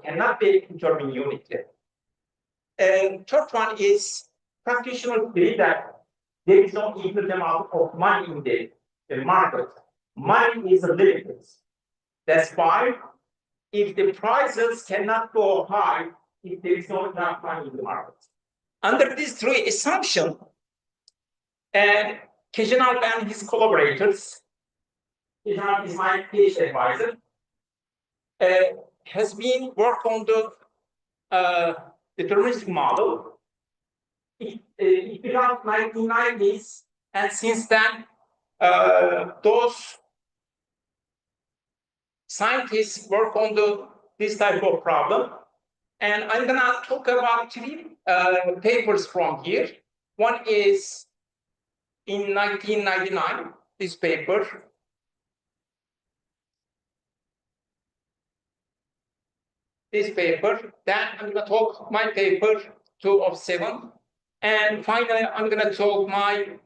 S7: cannot be determined uniquely. And third one is practitioners believe that there is no infinite amount of money in the market. Money is limited. That's why if the prices cannot go high, if there is not enough money in the market. Under these 3 assumptions, and Kejinal and his collaborators, Kejinal is my PhD advisor, has been worked on the deterministic model. It began 1990s, and since then, those scientists work on this type of problem. And I'm gonna talk about 3 papers from here. One is in 1999, this paper. Then I'm gonna talk my paper 207. And finally, I'm gonna talk my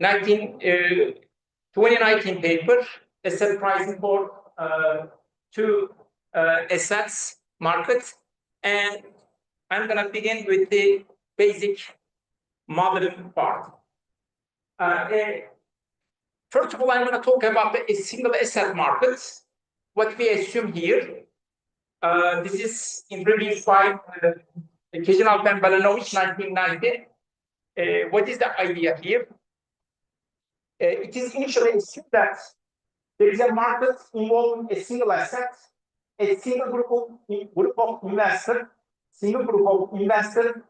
S7: 2019 paper, asset pricing for 2 assets market. And I'm gonna begin with the basic modeling part. First of all, I'm gonna talk about a single asset market. What we assume here, this is introduced by Kejinal and Balanovich, 1990. What is the idea here? It is initially assumed that there is a market involving a single asset, a single group of investors. Single group of investors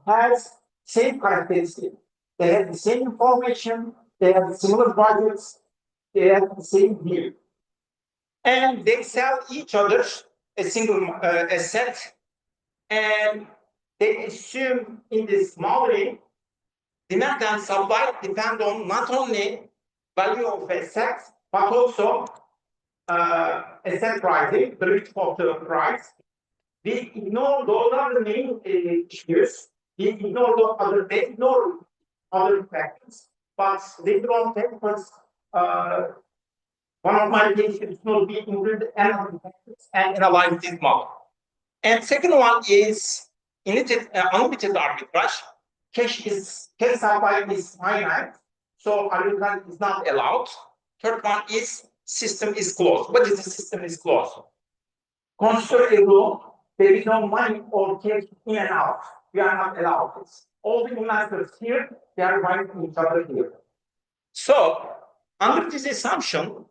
S7: has same characteristics. They have the same information. They have similar budgets. They have the same view, and they sell each other a single asset. And they assume in this modeling demand and supply depend on not only value of assets, but also asset pricing, the risk of the price. We ignore those are the main issues. We ignore other factors. But later on, papers, one of my cases will be included other factors and analyze this model. And second one is unlimited arbitrage. Cash supply is finite, so arbitrage is not allowed. Third one is system is closed. What is the system is closed? Consider a rule, there is no money or cash in and out. We are not allowed this. All the investors here, they are buying each other here. So, under this assumption,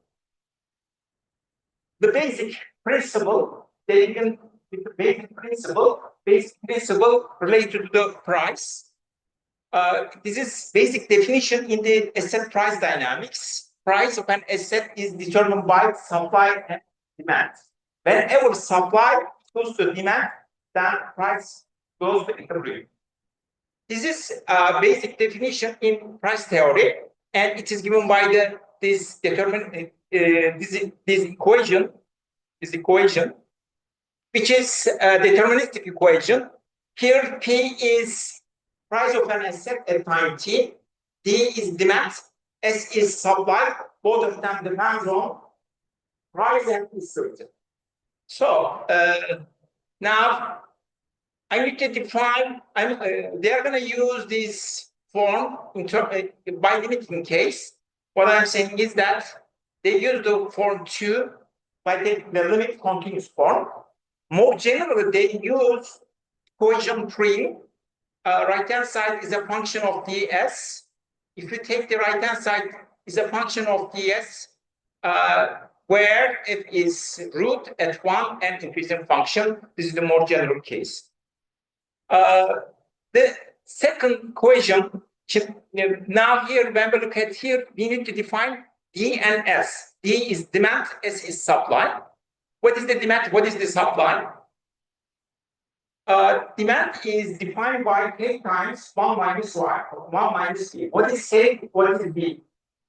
S7: the basic principle, basic principle related to the price. This is basic definition in the asset price dynamics. Price of an asset is determined by supply and demand. Whenever supply goes to demand, then price goes to equilibrium. This is a basic definition in price theory, and it is given by this equation, which is a deterministic equation. Here, P is price of an asset at time t, D is demand, S is supply. Both of them depend on price and uncertainty. So now I need to define. They are going to use this form by limiting case. What I'm saying is that they use the form 2 by the limit continuous form. More generally, they use equation 3. Right-hand side is a function of ds. If you take the right-hand side, is a function of ds, where f is root at 1 and increasing function. This is the more general case. The second equation, now here, when we look at here, we need to define D and S. D is demand, S is supply. What is the demand? What is the supply? Demand is defined by K times 1 minus Y, 1 minus B. What is K? What is B?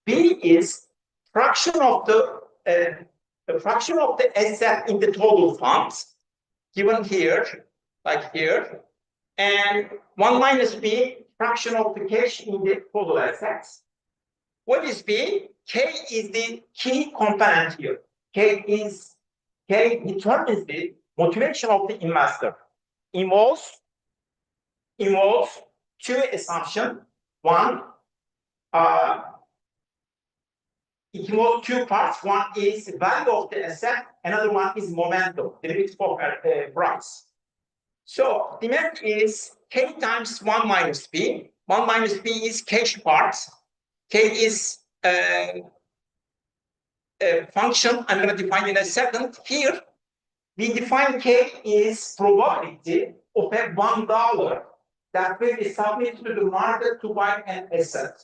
S7: B is fraction of the asset in the total funds, given here, like here, and 1 minus B, fraction of the cash in the total assets. What is B? K is the key component here. K determines the motivation of the investor. Involves two assumptions. One, it involves two parts. One is value of the asset, another one is momentum, the limit of price. So demand is K times 1 minus B. 1 minus B is cash part. K is a function I'm going to define in a second. Here, we define K is probability of a $1 that will be submitted to the market to buy an asset.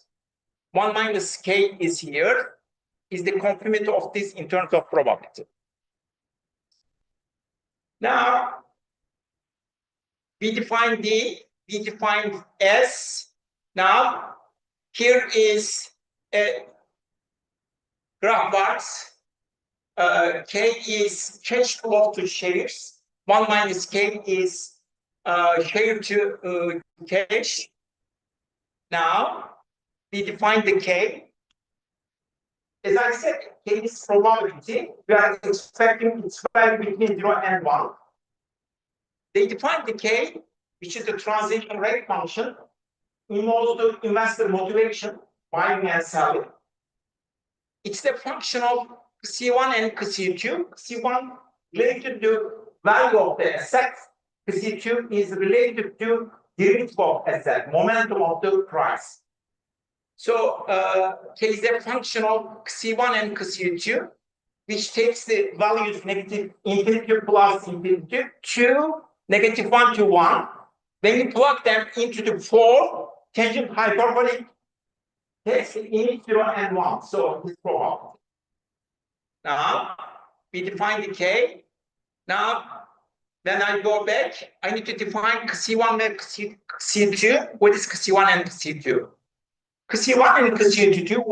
S7: 1 minus K is here, is the complement of this in terms of probability. Now, we define D, we define S. Now, here is a graph bars. K is cash flow to shares. 1 minus K is share to cash. Now, we define the K. As I said, K is probability. We are expecting its value between 0 and 1. They define the K, which is the transaction rate function, involves the investor motivation, buying and selling. It's the function of C1 and C2. C1 related to value of the asset. C2 is related to derivative of asset, momentum of the price. So K is a function of C1 and C2, which takes the values negative infinity plus infinity to negative 1 to 1. When you plug them into the form, tangent hyperbolic takes the infinity 0 and 1. So this probability. Now we define the K. Now, when I go back, I need to define C1 and C2. What is C1 and C2? C1 and C2,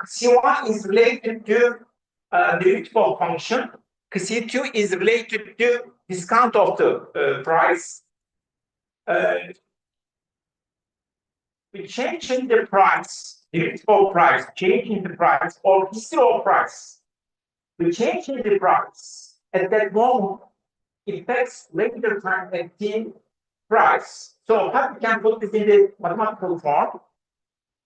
S7: C1 is related to derivative of function. C2 is related to discount of the price. We change in the price, derivative of price, change in the price, or history of price. We change in the price at that moment. It affects later time at the price. So how we can put this in the mathematical form?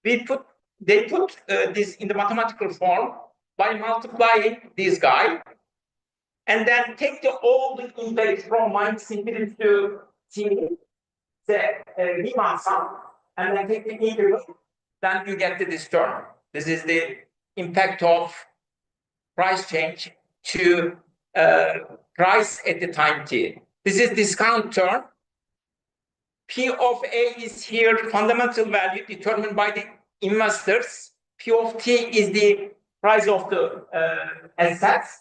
S7: They put this in the mathematical form by multiplying this guy, and then take all the index from minus infinity to t, the Riemann sum, and then take the integral. Then you get this term. This is the impact of price change to price at the time t. This is discount term. P of A is here fundamental value determined by the investors. P of T is the price of the assets.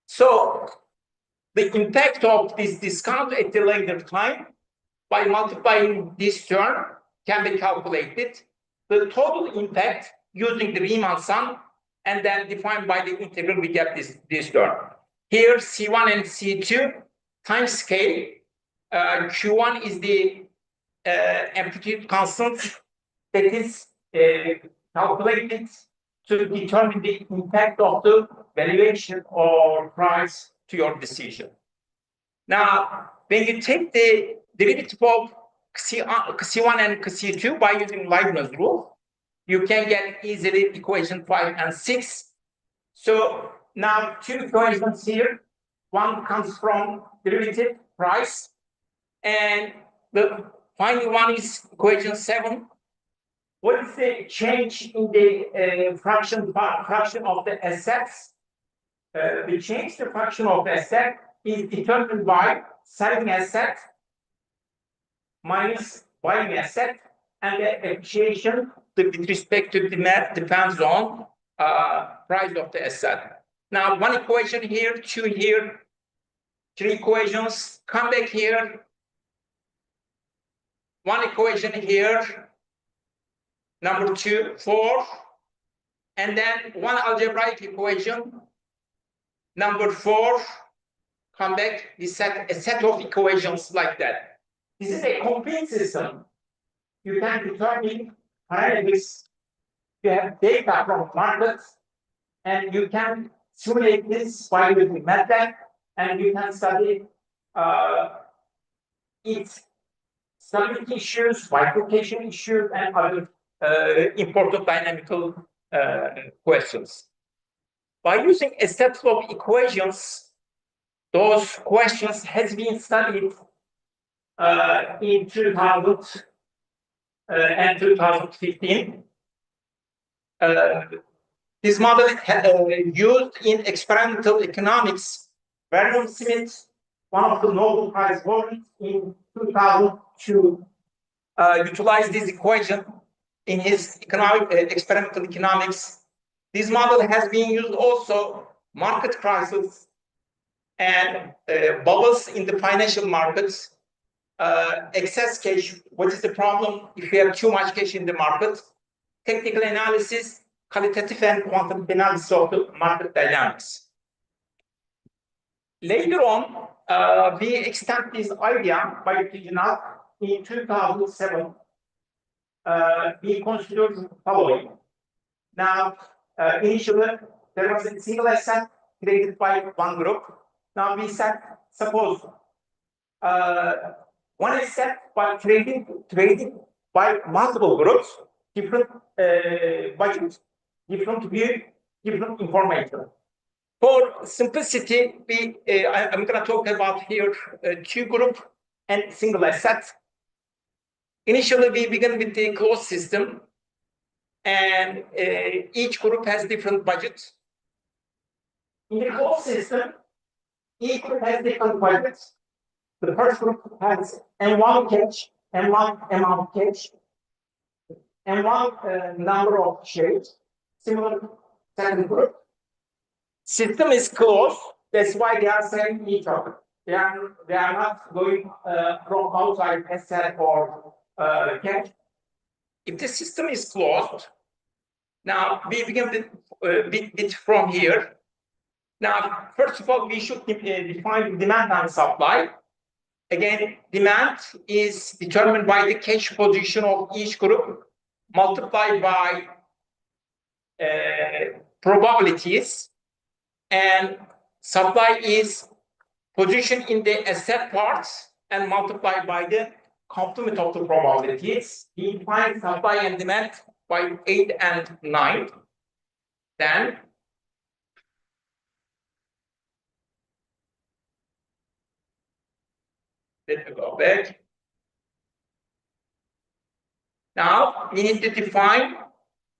S7: So the impact of this discount at the later time by multiplying this term can be calculated. The total impact using the Riemann sum and then defined by the integral, we get this term. Here C1 and C2 time scale. Q1 is the amplitude constant that is calculated to determine the impact of the valuation or price to your decision. Now, when you take the derivative of C1 and C2 by using Leibniz rule, you can get easily equation 5 and 6. So now two equations here. One comes from derivative price, and the final one is equation 7. What is the change in the fraction of the assets? The change the fraction of the asset is determined by selling asset minus buying asset, and the appreciation with respect to demand depends on price of the asset. Now, one equation here, two here, three equations. Come back here. One equation here, number 2, 4, and then one algebraic equation, number 4. Come back. We set a set of equations like that. This is a complete system. You can determine parameters. You have data from markets, and you can simulate this by using Merdan, and you can study its stability issues, bifurcation issues, and other important dynamical questions. By using a set of equations, those questions has been studied in 2000 and 2015. This model used in experimental economics. Vernon Smith, one of the Nobel Prize winners in 2002, utilized this equation in his experimental economics. This model has been used also market crisis and bubbles in the financial markets, excess cash. What is the problem if you have too much cash in the market? Technical analysis, qualitative and quantitative analysis of the market dynamics. Later on, we extend this idea by picking up in 2007. We considered the following. Now, initially, there was a single asset created by one group. Now we said, suppose one asset was created by multiple groups, different budgets, different view, different information. For simplicity, I'm going to talk about here two group and single asset. Initially, we begin with the closed system, and each group has different budgets. In the closed system, each group has different budgets. The first group has M1 cash, M1 amount cash, M1 number of shares. Similar second group. System is closed. That's why they are selling each other. they are not going from outside asset or cash. If the system is closed, now we begin with bit from here. Now, first of all, we should define demand and supply. Again, demand is determined by the cash position of each group multiplied by probabilities, and supply is position in the asset parts and multiplied by the complement of the probabilities. We define supply and demand by 8 and 9. Then let me go back. Now we need to define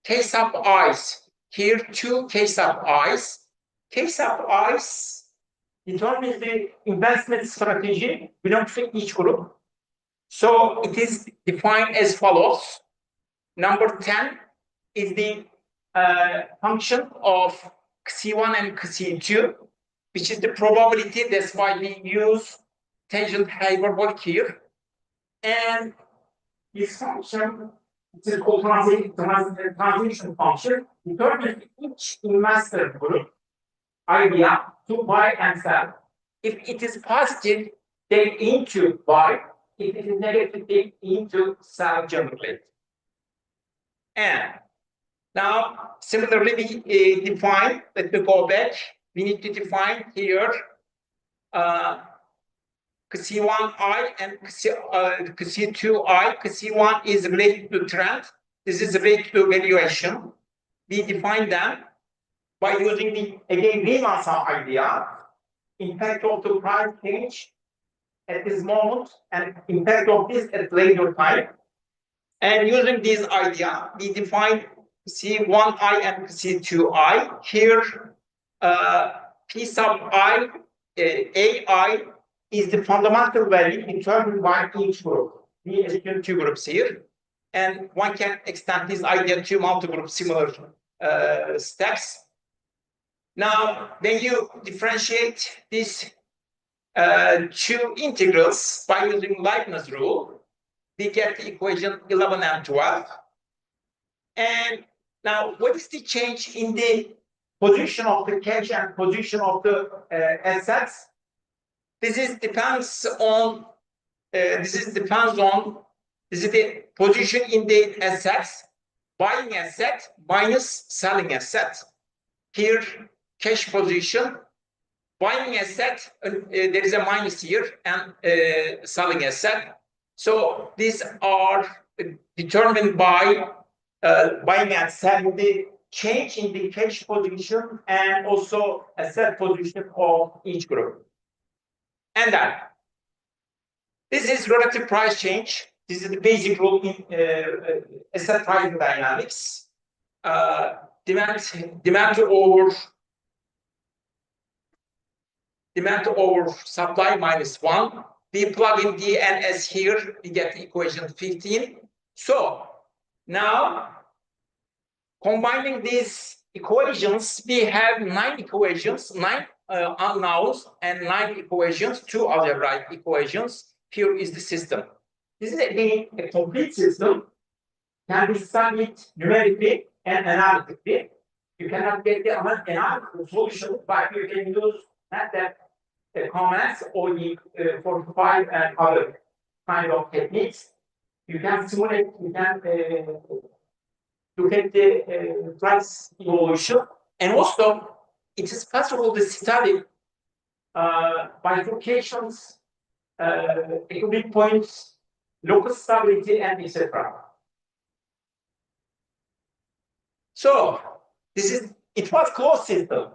S7: case of I's. Here, 2 case of I's. Case of I's determines the investment strategy belongs to each group. So it is defined as follows. Number 10 is the function of C1 and C2, which is the probability. That's why we use tangent hyperbolic here. And this function, it is called transition function, determines each investor group idea to buy and sell. If it is positive, they aim to buy. If it is negative, they aim to sell generally. And now, similarly, we define, let me go back, we need to define here C1I and C2I. C1 is related to trend. This is related to valuation. We define them by using the, again, Riemann-Sum idea, impact of the price change at this moment and impact of this at later time. And using this idea, we define C1I and C2I. Here, P sub I, AI is the fundamental value determined by each group. We assume 2 groups here. And one can extend this idea to multi-group similar steps. Now, when you differentiate these 2 integrals by using Leibniz rule, we get the equation 11 and 12. And now, what is the change in the position of the cash and position of the assets? This is depends on this is the position in the assets, buying asset minus selling asset. Here, cash position, buying asset, there is a minus here, and selling asset. So these are determined by buying and selling, the change in the cash position and also asset position of each group. And then this is relative price change. This is the basic rule in asset pricing dynamics. Demand over supply minus 1. We plug in D and S here, we get the equation 15. So now, combining these equations, we have 9 equations, 9 unknowns, and 9 equations, 2 algebraic equations. Here is the system. This is again a complete system, can be studied numerically and analytically. You cannot get the analytical solution, but you can use that comments or the 45 and other kind of techniques. You can simulate, you can look at the price evolution, and also it is possible to study bifurcations, equilibrium points, local stability, and etc. So it was closed system.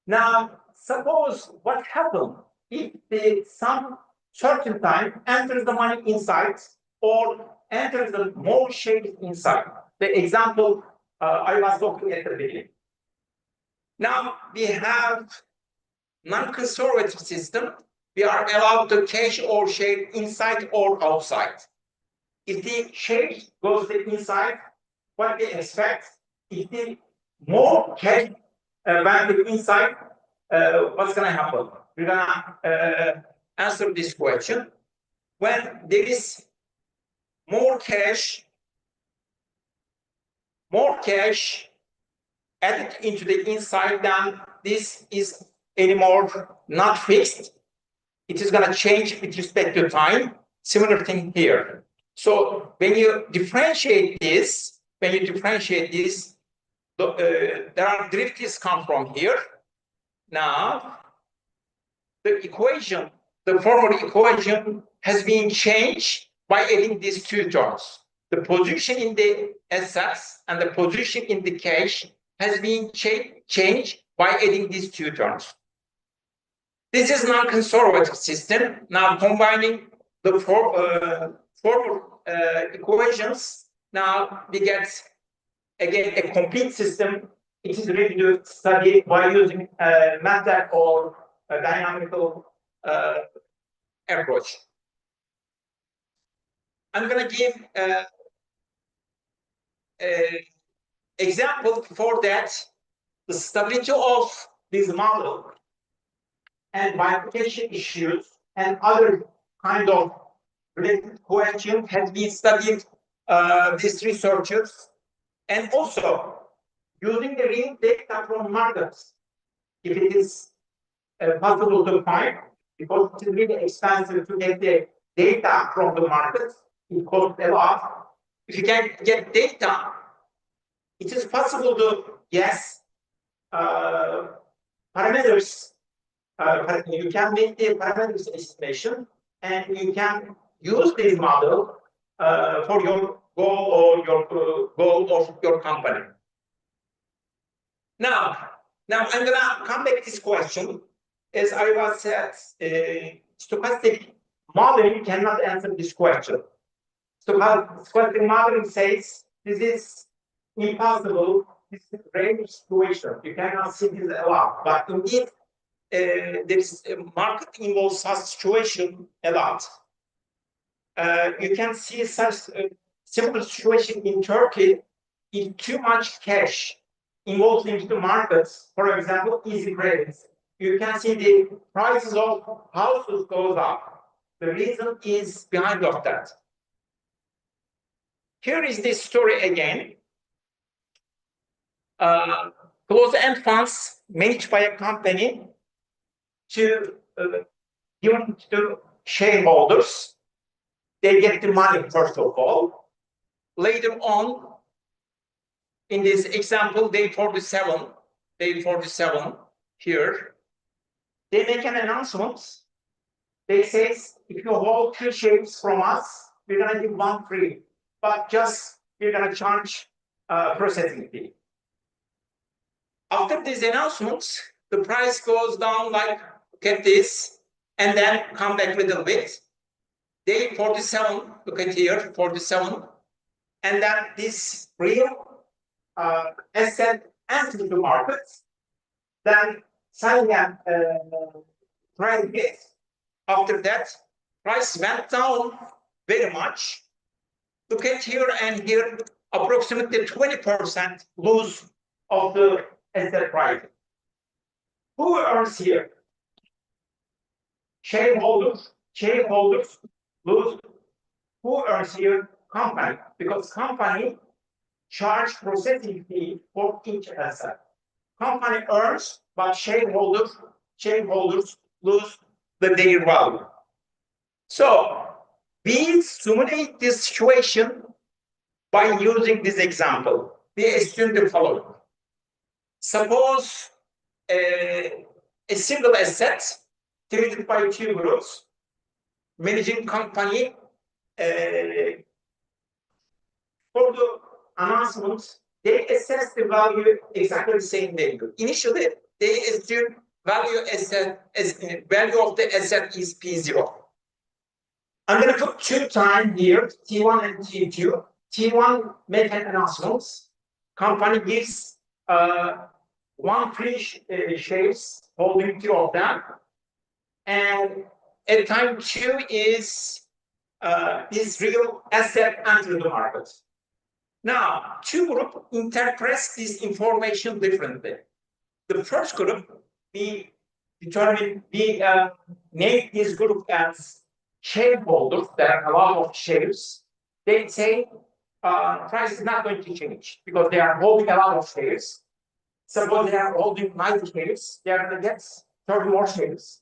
S7: Now, suppose what happened if some certain time enters the money inside or enters the more shares inside. The example I was talking at the beginning. Now we have non-conservative system. We are allowed to cash or share inside or outside. If the share goes to inside, what we expect, if the more cash went to inside, what's going to happen? We're going to answer this question. When there is more cash added into the inside, then this is anymore not fixed. It is going to change with respect to time. Similar thing here. So when you differentiate this, there are derivatives come from here. Now, the former equation has been changed by adding these two terms. The position in the assets and the position in the cash has been changed by adding these two terms. This is non-conservative system. Now combining the former equations, now we get again a complete system. It is ready to study by using method or a dynamical approach. I'm going to give example for that. The stability of this model and bifurcation issues and other kind of related questions has been studied these researchers, and also using the real data from markets, if it is possible to find, because it is really expensive to get the data from the markets, it costs a lot. If you can get data, it is possible to guess parameters. You can make the parameters estimation, and you can use this model for your goal or your goal of your company. Now I'm gonna come back to this question. As I was said, stochastic modeling cannot answer this question. Stochastic modeling says this is impossible. This is a rare situation. You cannot see this a lot, but indeed, there is a market involves such situation a lot. You can see such a similar situation in Turkey. If too much cash involved into the markets, for example, easy credits, you can see the prices of houses goes up. The reason is behind of that. Here is this story again. Closed-end funds managed by a company to given to shareholders. They get the money first of all. Later on, in this example, day 47 here, they make an announcement. They say, if you hold 2 shares from us, we're gonna give 1 free, but just we're gonna charge processing fee. After these announcements, the price goes down like, look at this, and then come back a little bit. Day 47, look at here, 47, and then this real asset entered the market, then selling and trying it. After that, price went down very much. Look at here and here, approximately 20% lose of the asset price. Who earns here? Shareholders lose. Who earns here? Company, because company charge processing fee for each asset. Company earns, but shareholders lose their value. So we simulate this situation by using this example. We assume the following. Suppose a single asset divided by 2 groups, managing company for the announcements, they assess the value exactly the same way. Initially, they assume value of the asset is P0. I'm going to put 2 times here, T1 and T2. T1 make an announcement. Company gives 1 free shares, holding 2 of them. And at time 2 is this real asset enter the market. Now, 2 groups interpret this information differently. The first group, we determine, we name this group as shareholders. There are a lot of shares. They say price is not going to change because they are holding a lot of shares. Suppose they are holding 90 shares, they are going to get 30 more shares.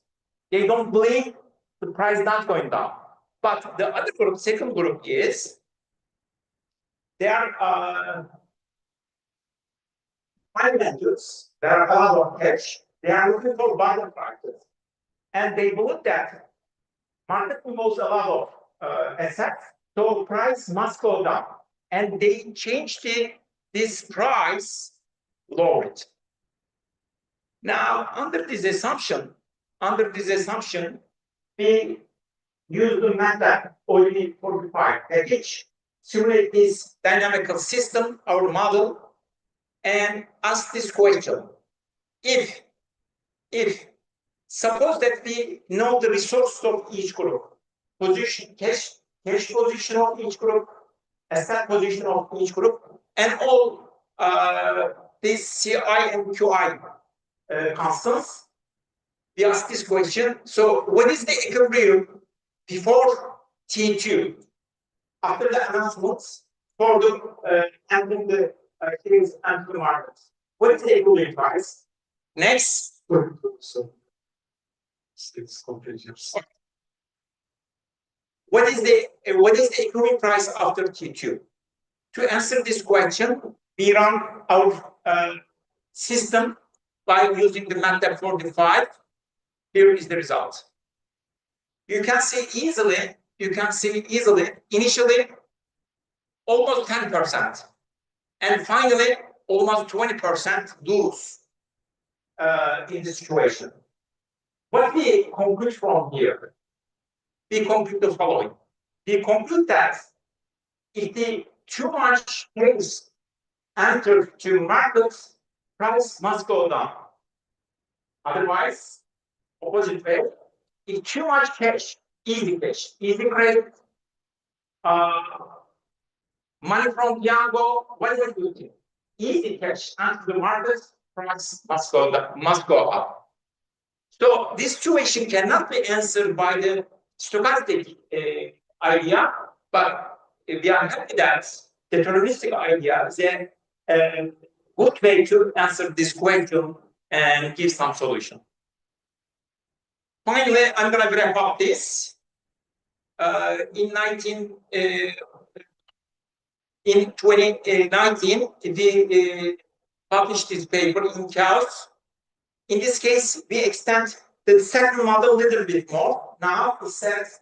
S7: They don't believe the price is not going down. But the other group, second group, is they are money managers. There are a lot of cash. They are looking for better prices, and they believe that market involves a lot of assets, so price must go down, and they change this price, lower it. Now, under this assumption, we use the method OE45 package, simulate this dynamical system, our model, and ask this question. If suppose that we know the resources of each group, position, cash position of each group, asset position of each group, and all these CI and QI constants, we ask this question. So what is the equilibrium before T2? After the announcements for the entering the shares and the market. What is the equilibrium price? Next.
S5: So, it's completely.
S7: What is the equilibrium price after T2? To answer this question, we run our system by using the MATLAB 45. Here is the result. You can see easily, initially almost 10%, and finally almost 20% lose in this situation. What we conclude from here? We conclude the following. We conclude that if the too much cash enter to markets, price must go down. Otherwise, opposite way, if too much cash, easy credit, money from Django, what is it doing? Easy cash enter the markets, price must go down, must go up. So this situation cannot be answered by the stochastic idea, but we are happy that deterministic idea is a good way to answer this question and give some solution. Finally, I'm going to wrap up this. In 2019, we published this paper in Chaos. In this case, we extend the second model a little bit more. Now it says,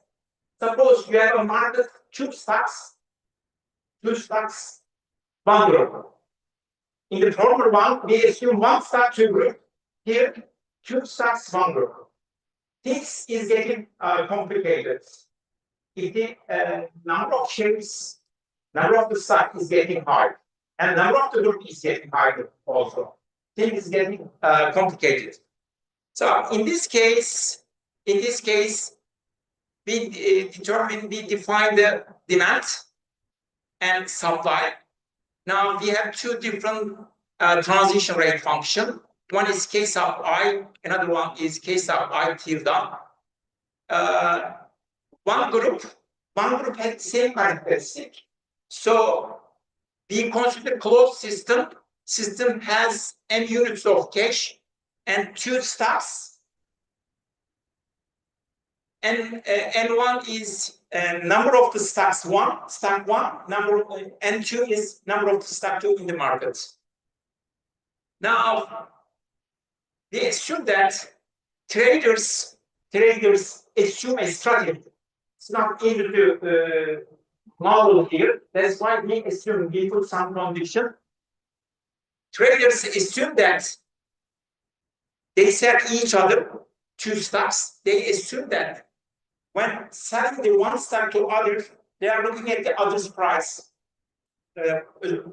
S7: suppose you have a market, two stocks, one group. In the former one, we assume one stock, two group. Here, two stocks, one group. This is getting complicated. If the number of shares, number of the stock is getting higher, and number of the group is getting higher also. Things is getting complicated. So in this case, we define the demand and supply. Now we have two different transition rate function. One is K sub I, another one is K sub I tilde. One group has the same characteristic. So we consider closed system. System has n units of cash and two stocks. And N1 is number of the stocks stock one, N2 is number of the stock two in the market. Now, they assume that traders assume a strategy. It's not easy to model here. That's why we put some condition. Traders assume that they sell each other two stocks. They assume that when selling the one stock to others, they are looking at the other's price.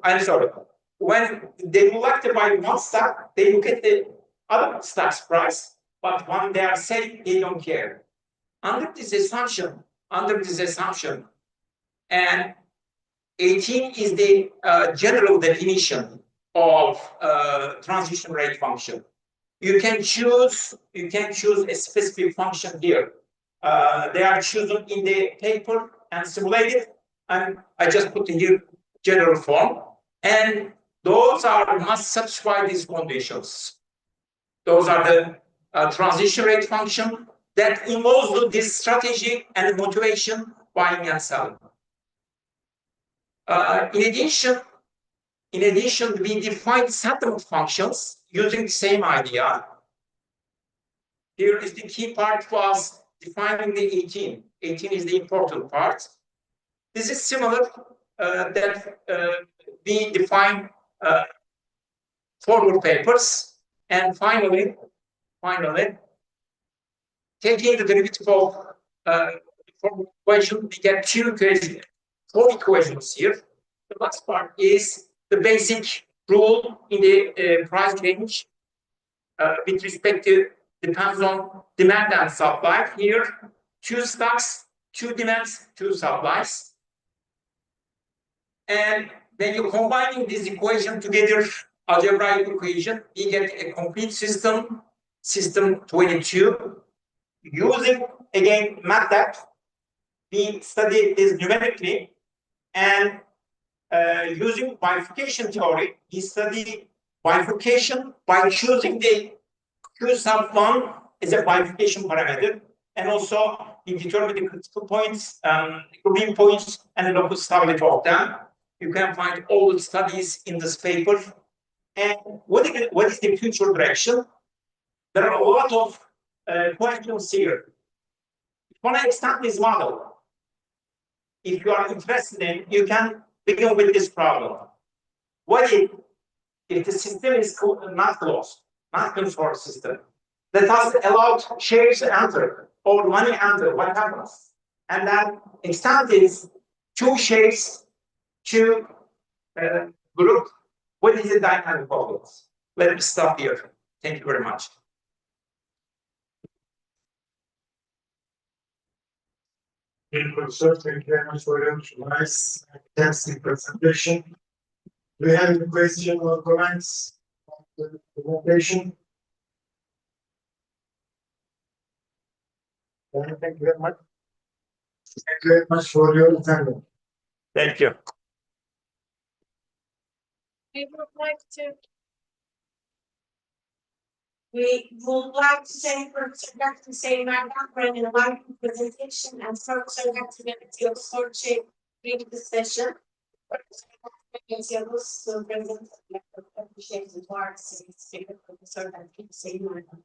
S7: I'm sorry. When they would like to buy one stock, they look at the other stock's price, but when they are selling, they don't care. Under this assumption, and 18 is the general definition of transition rate function. you can choose a specific function here. They are chosen in the paper and simulated, and I just put here general form, and those must satisfy these conditions. Those are the transition rate function that involves this strategy and motivation, buying and selling. In addition, we define settlement functions using the same idea. Here is the key part was defining the 18. 18 is the important part. This is similar that we define forward papers, and finally, taking the derivative of forward equation, we get four equations here. The last part is the basic rule in the price range with respect to depends on demand and supply. Here, two stocks, two demands, two supplies. And when you're combining this equation together, algebraic equation, we get a complete system 22. Using, again, MATLAB, we study this numerically, and using bifurcation theory, we study bifurcation by choosing the Q sub 1 as a bifurcation parameter, and also we determine the critical points, green points, and the local stability of them. You can find all the studies in this paper. And what is the future direction? There are a lot of questions here. If you want to extend this model, if you are interested in, you can begin with this problem. What if the system is not closed, not control system, that has allowed shares to enter or money enter, what happens? And then extend is two shares to group. What is the dynamic of it? Let me stop here. Thank you very much.
S5: Professor, thank you very much for your nice and extensive presentation. Do you have any questions or comments on the presentation? Thank you very much. Thank you very much for your attendance.
S7: Thank you.
S1: We would like to thank Professor Dr. Hüseyin Merdan for an enlightening presentation and Professor Dr. Mehmet Yavuz during the session. Professor Yavuz to present appreciated words in speaker Professor Dr. Hüseyin Merdan.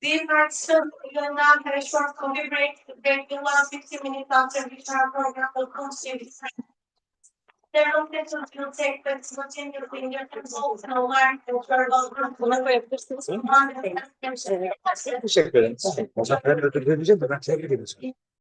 S1: Dear participants, we will now have a short coffee break. The break will last 15 minutes after which our program will continue. Several sessions will take place simultaneously in your consults and online and verbal koyabilirsiniz.
S6: Teşekkür ederim. Ben tebrik ediyorum.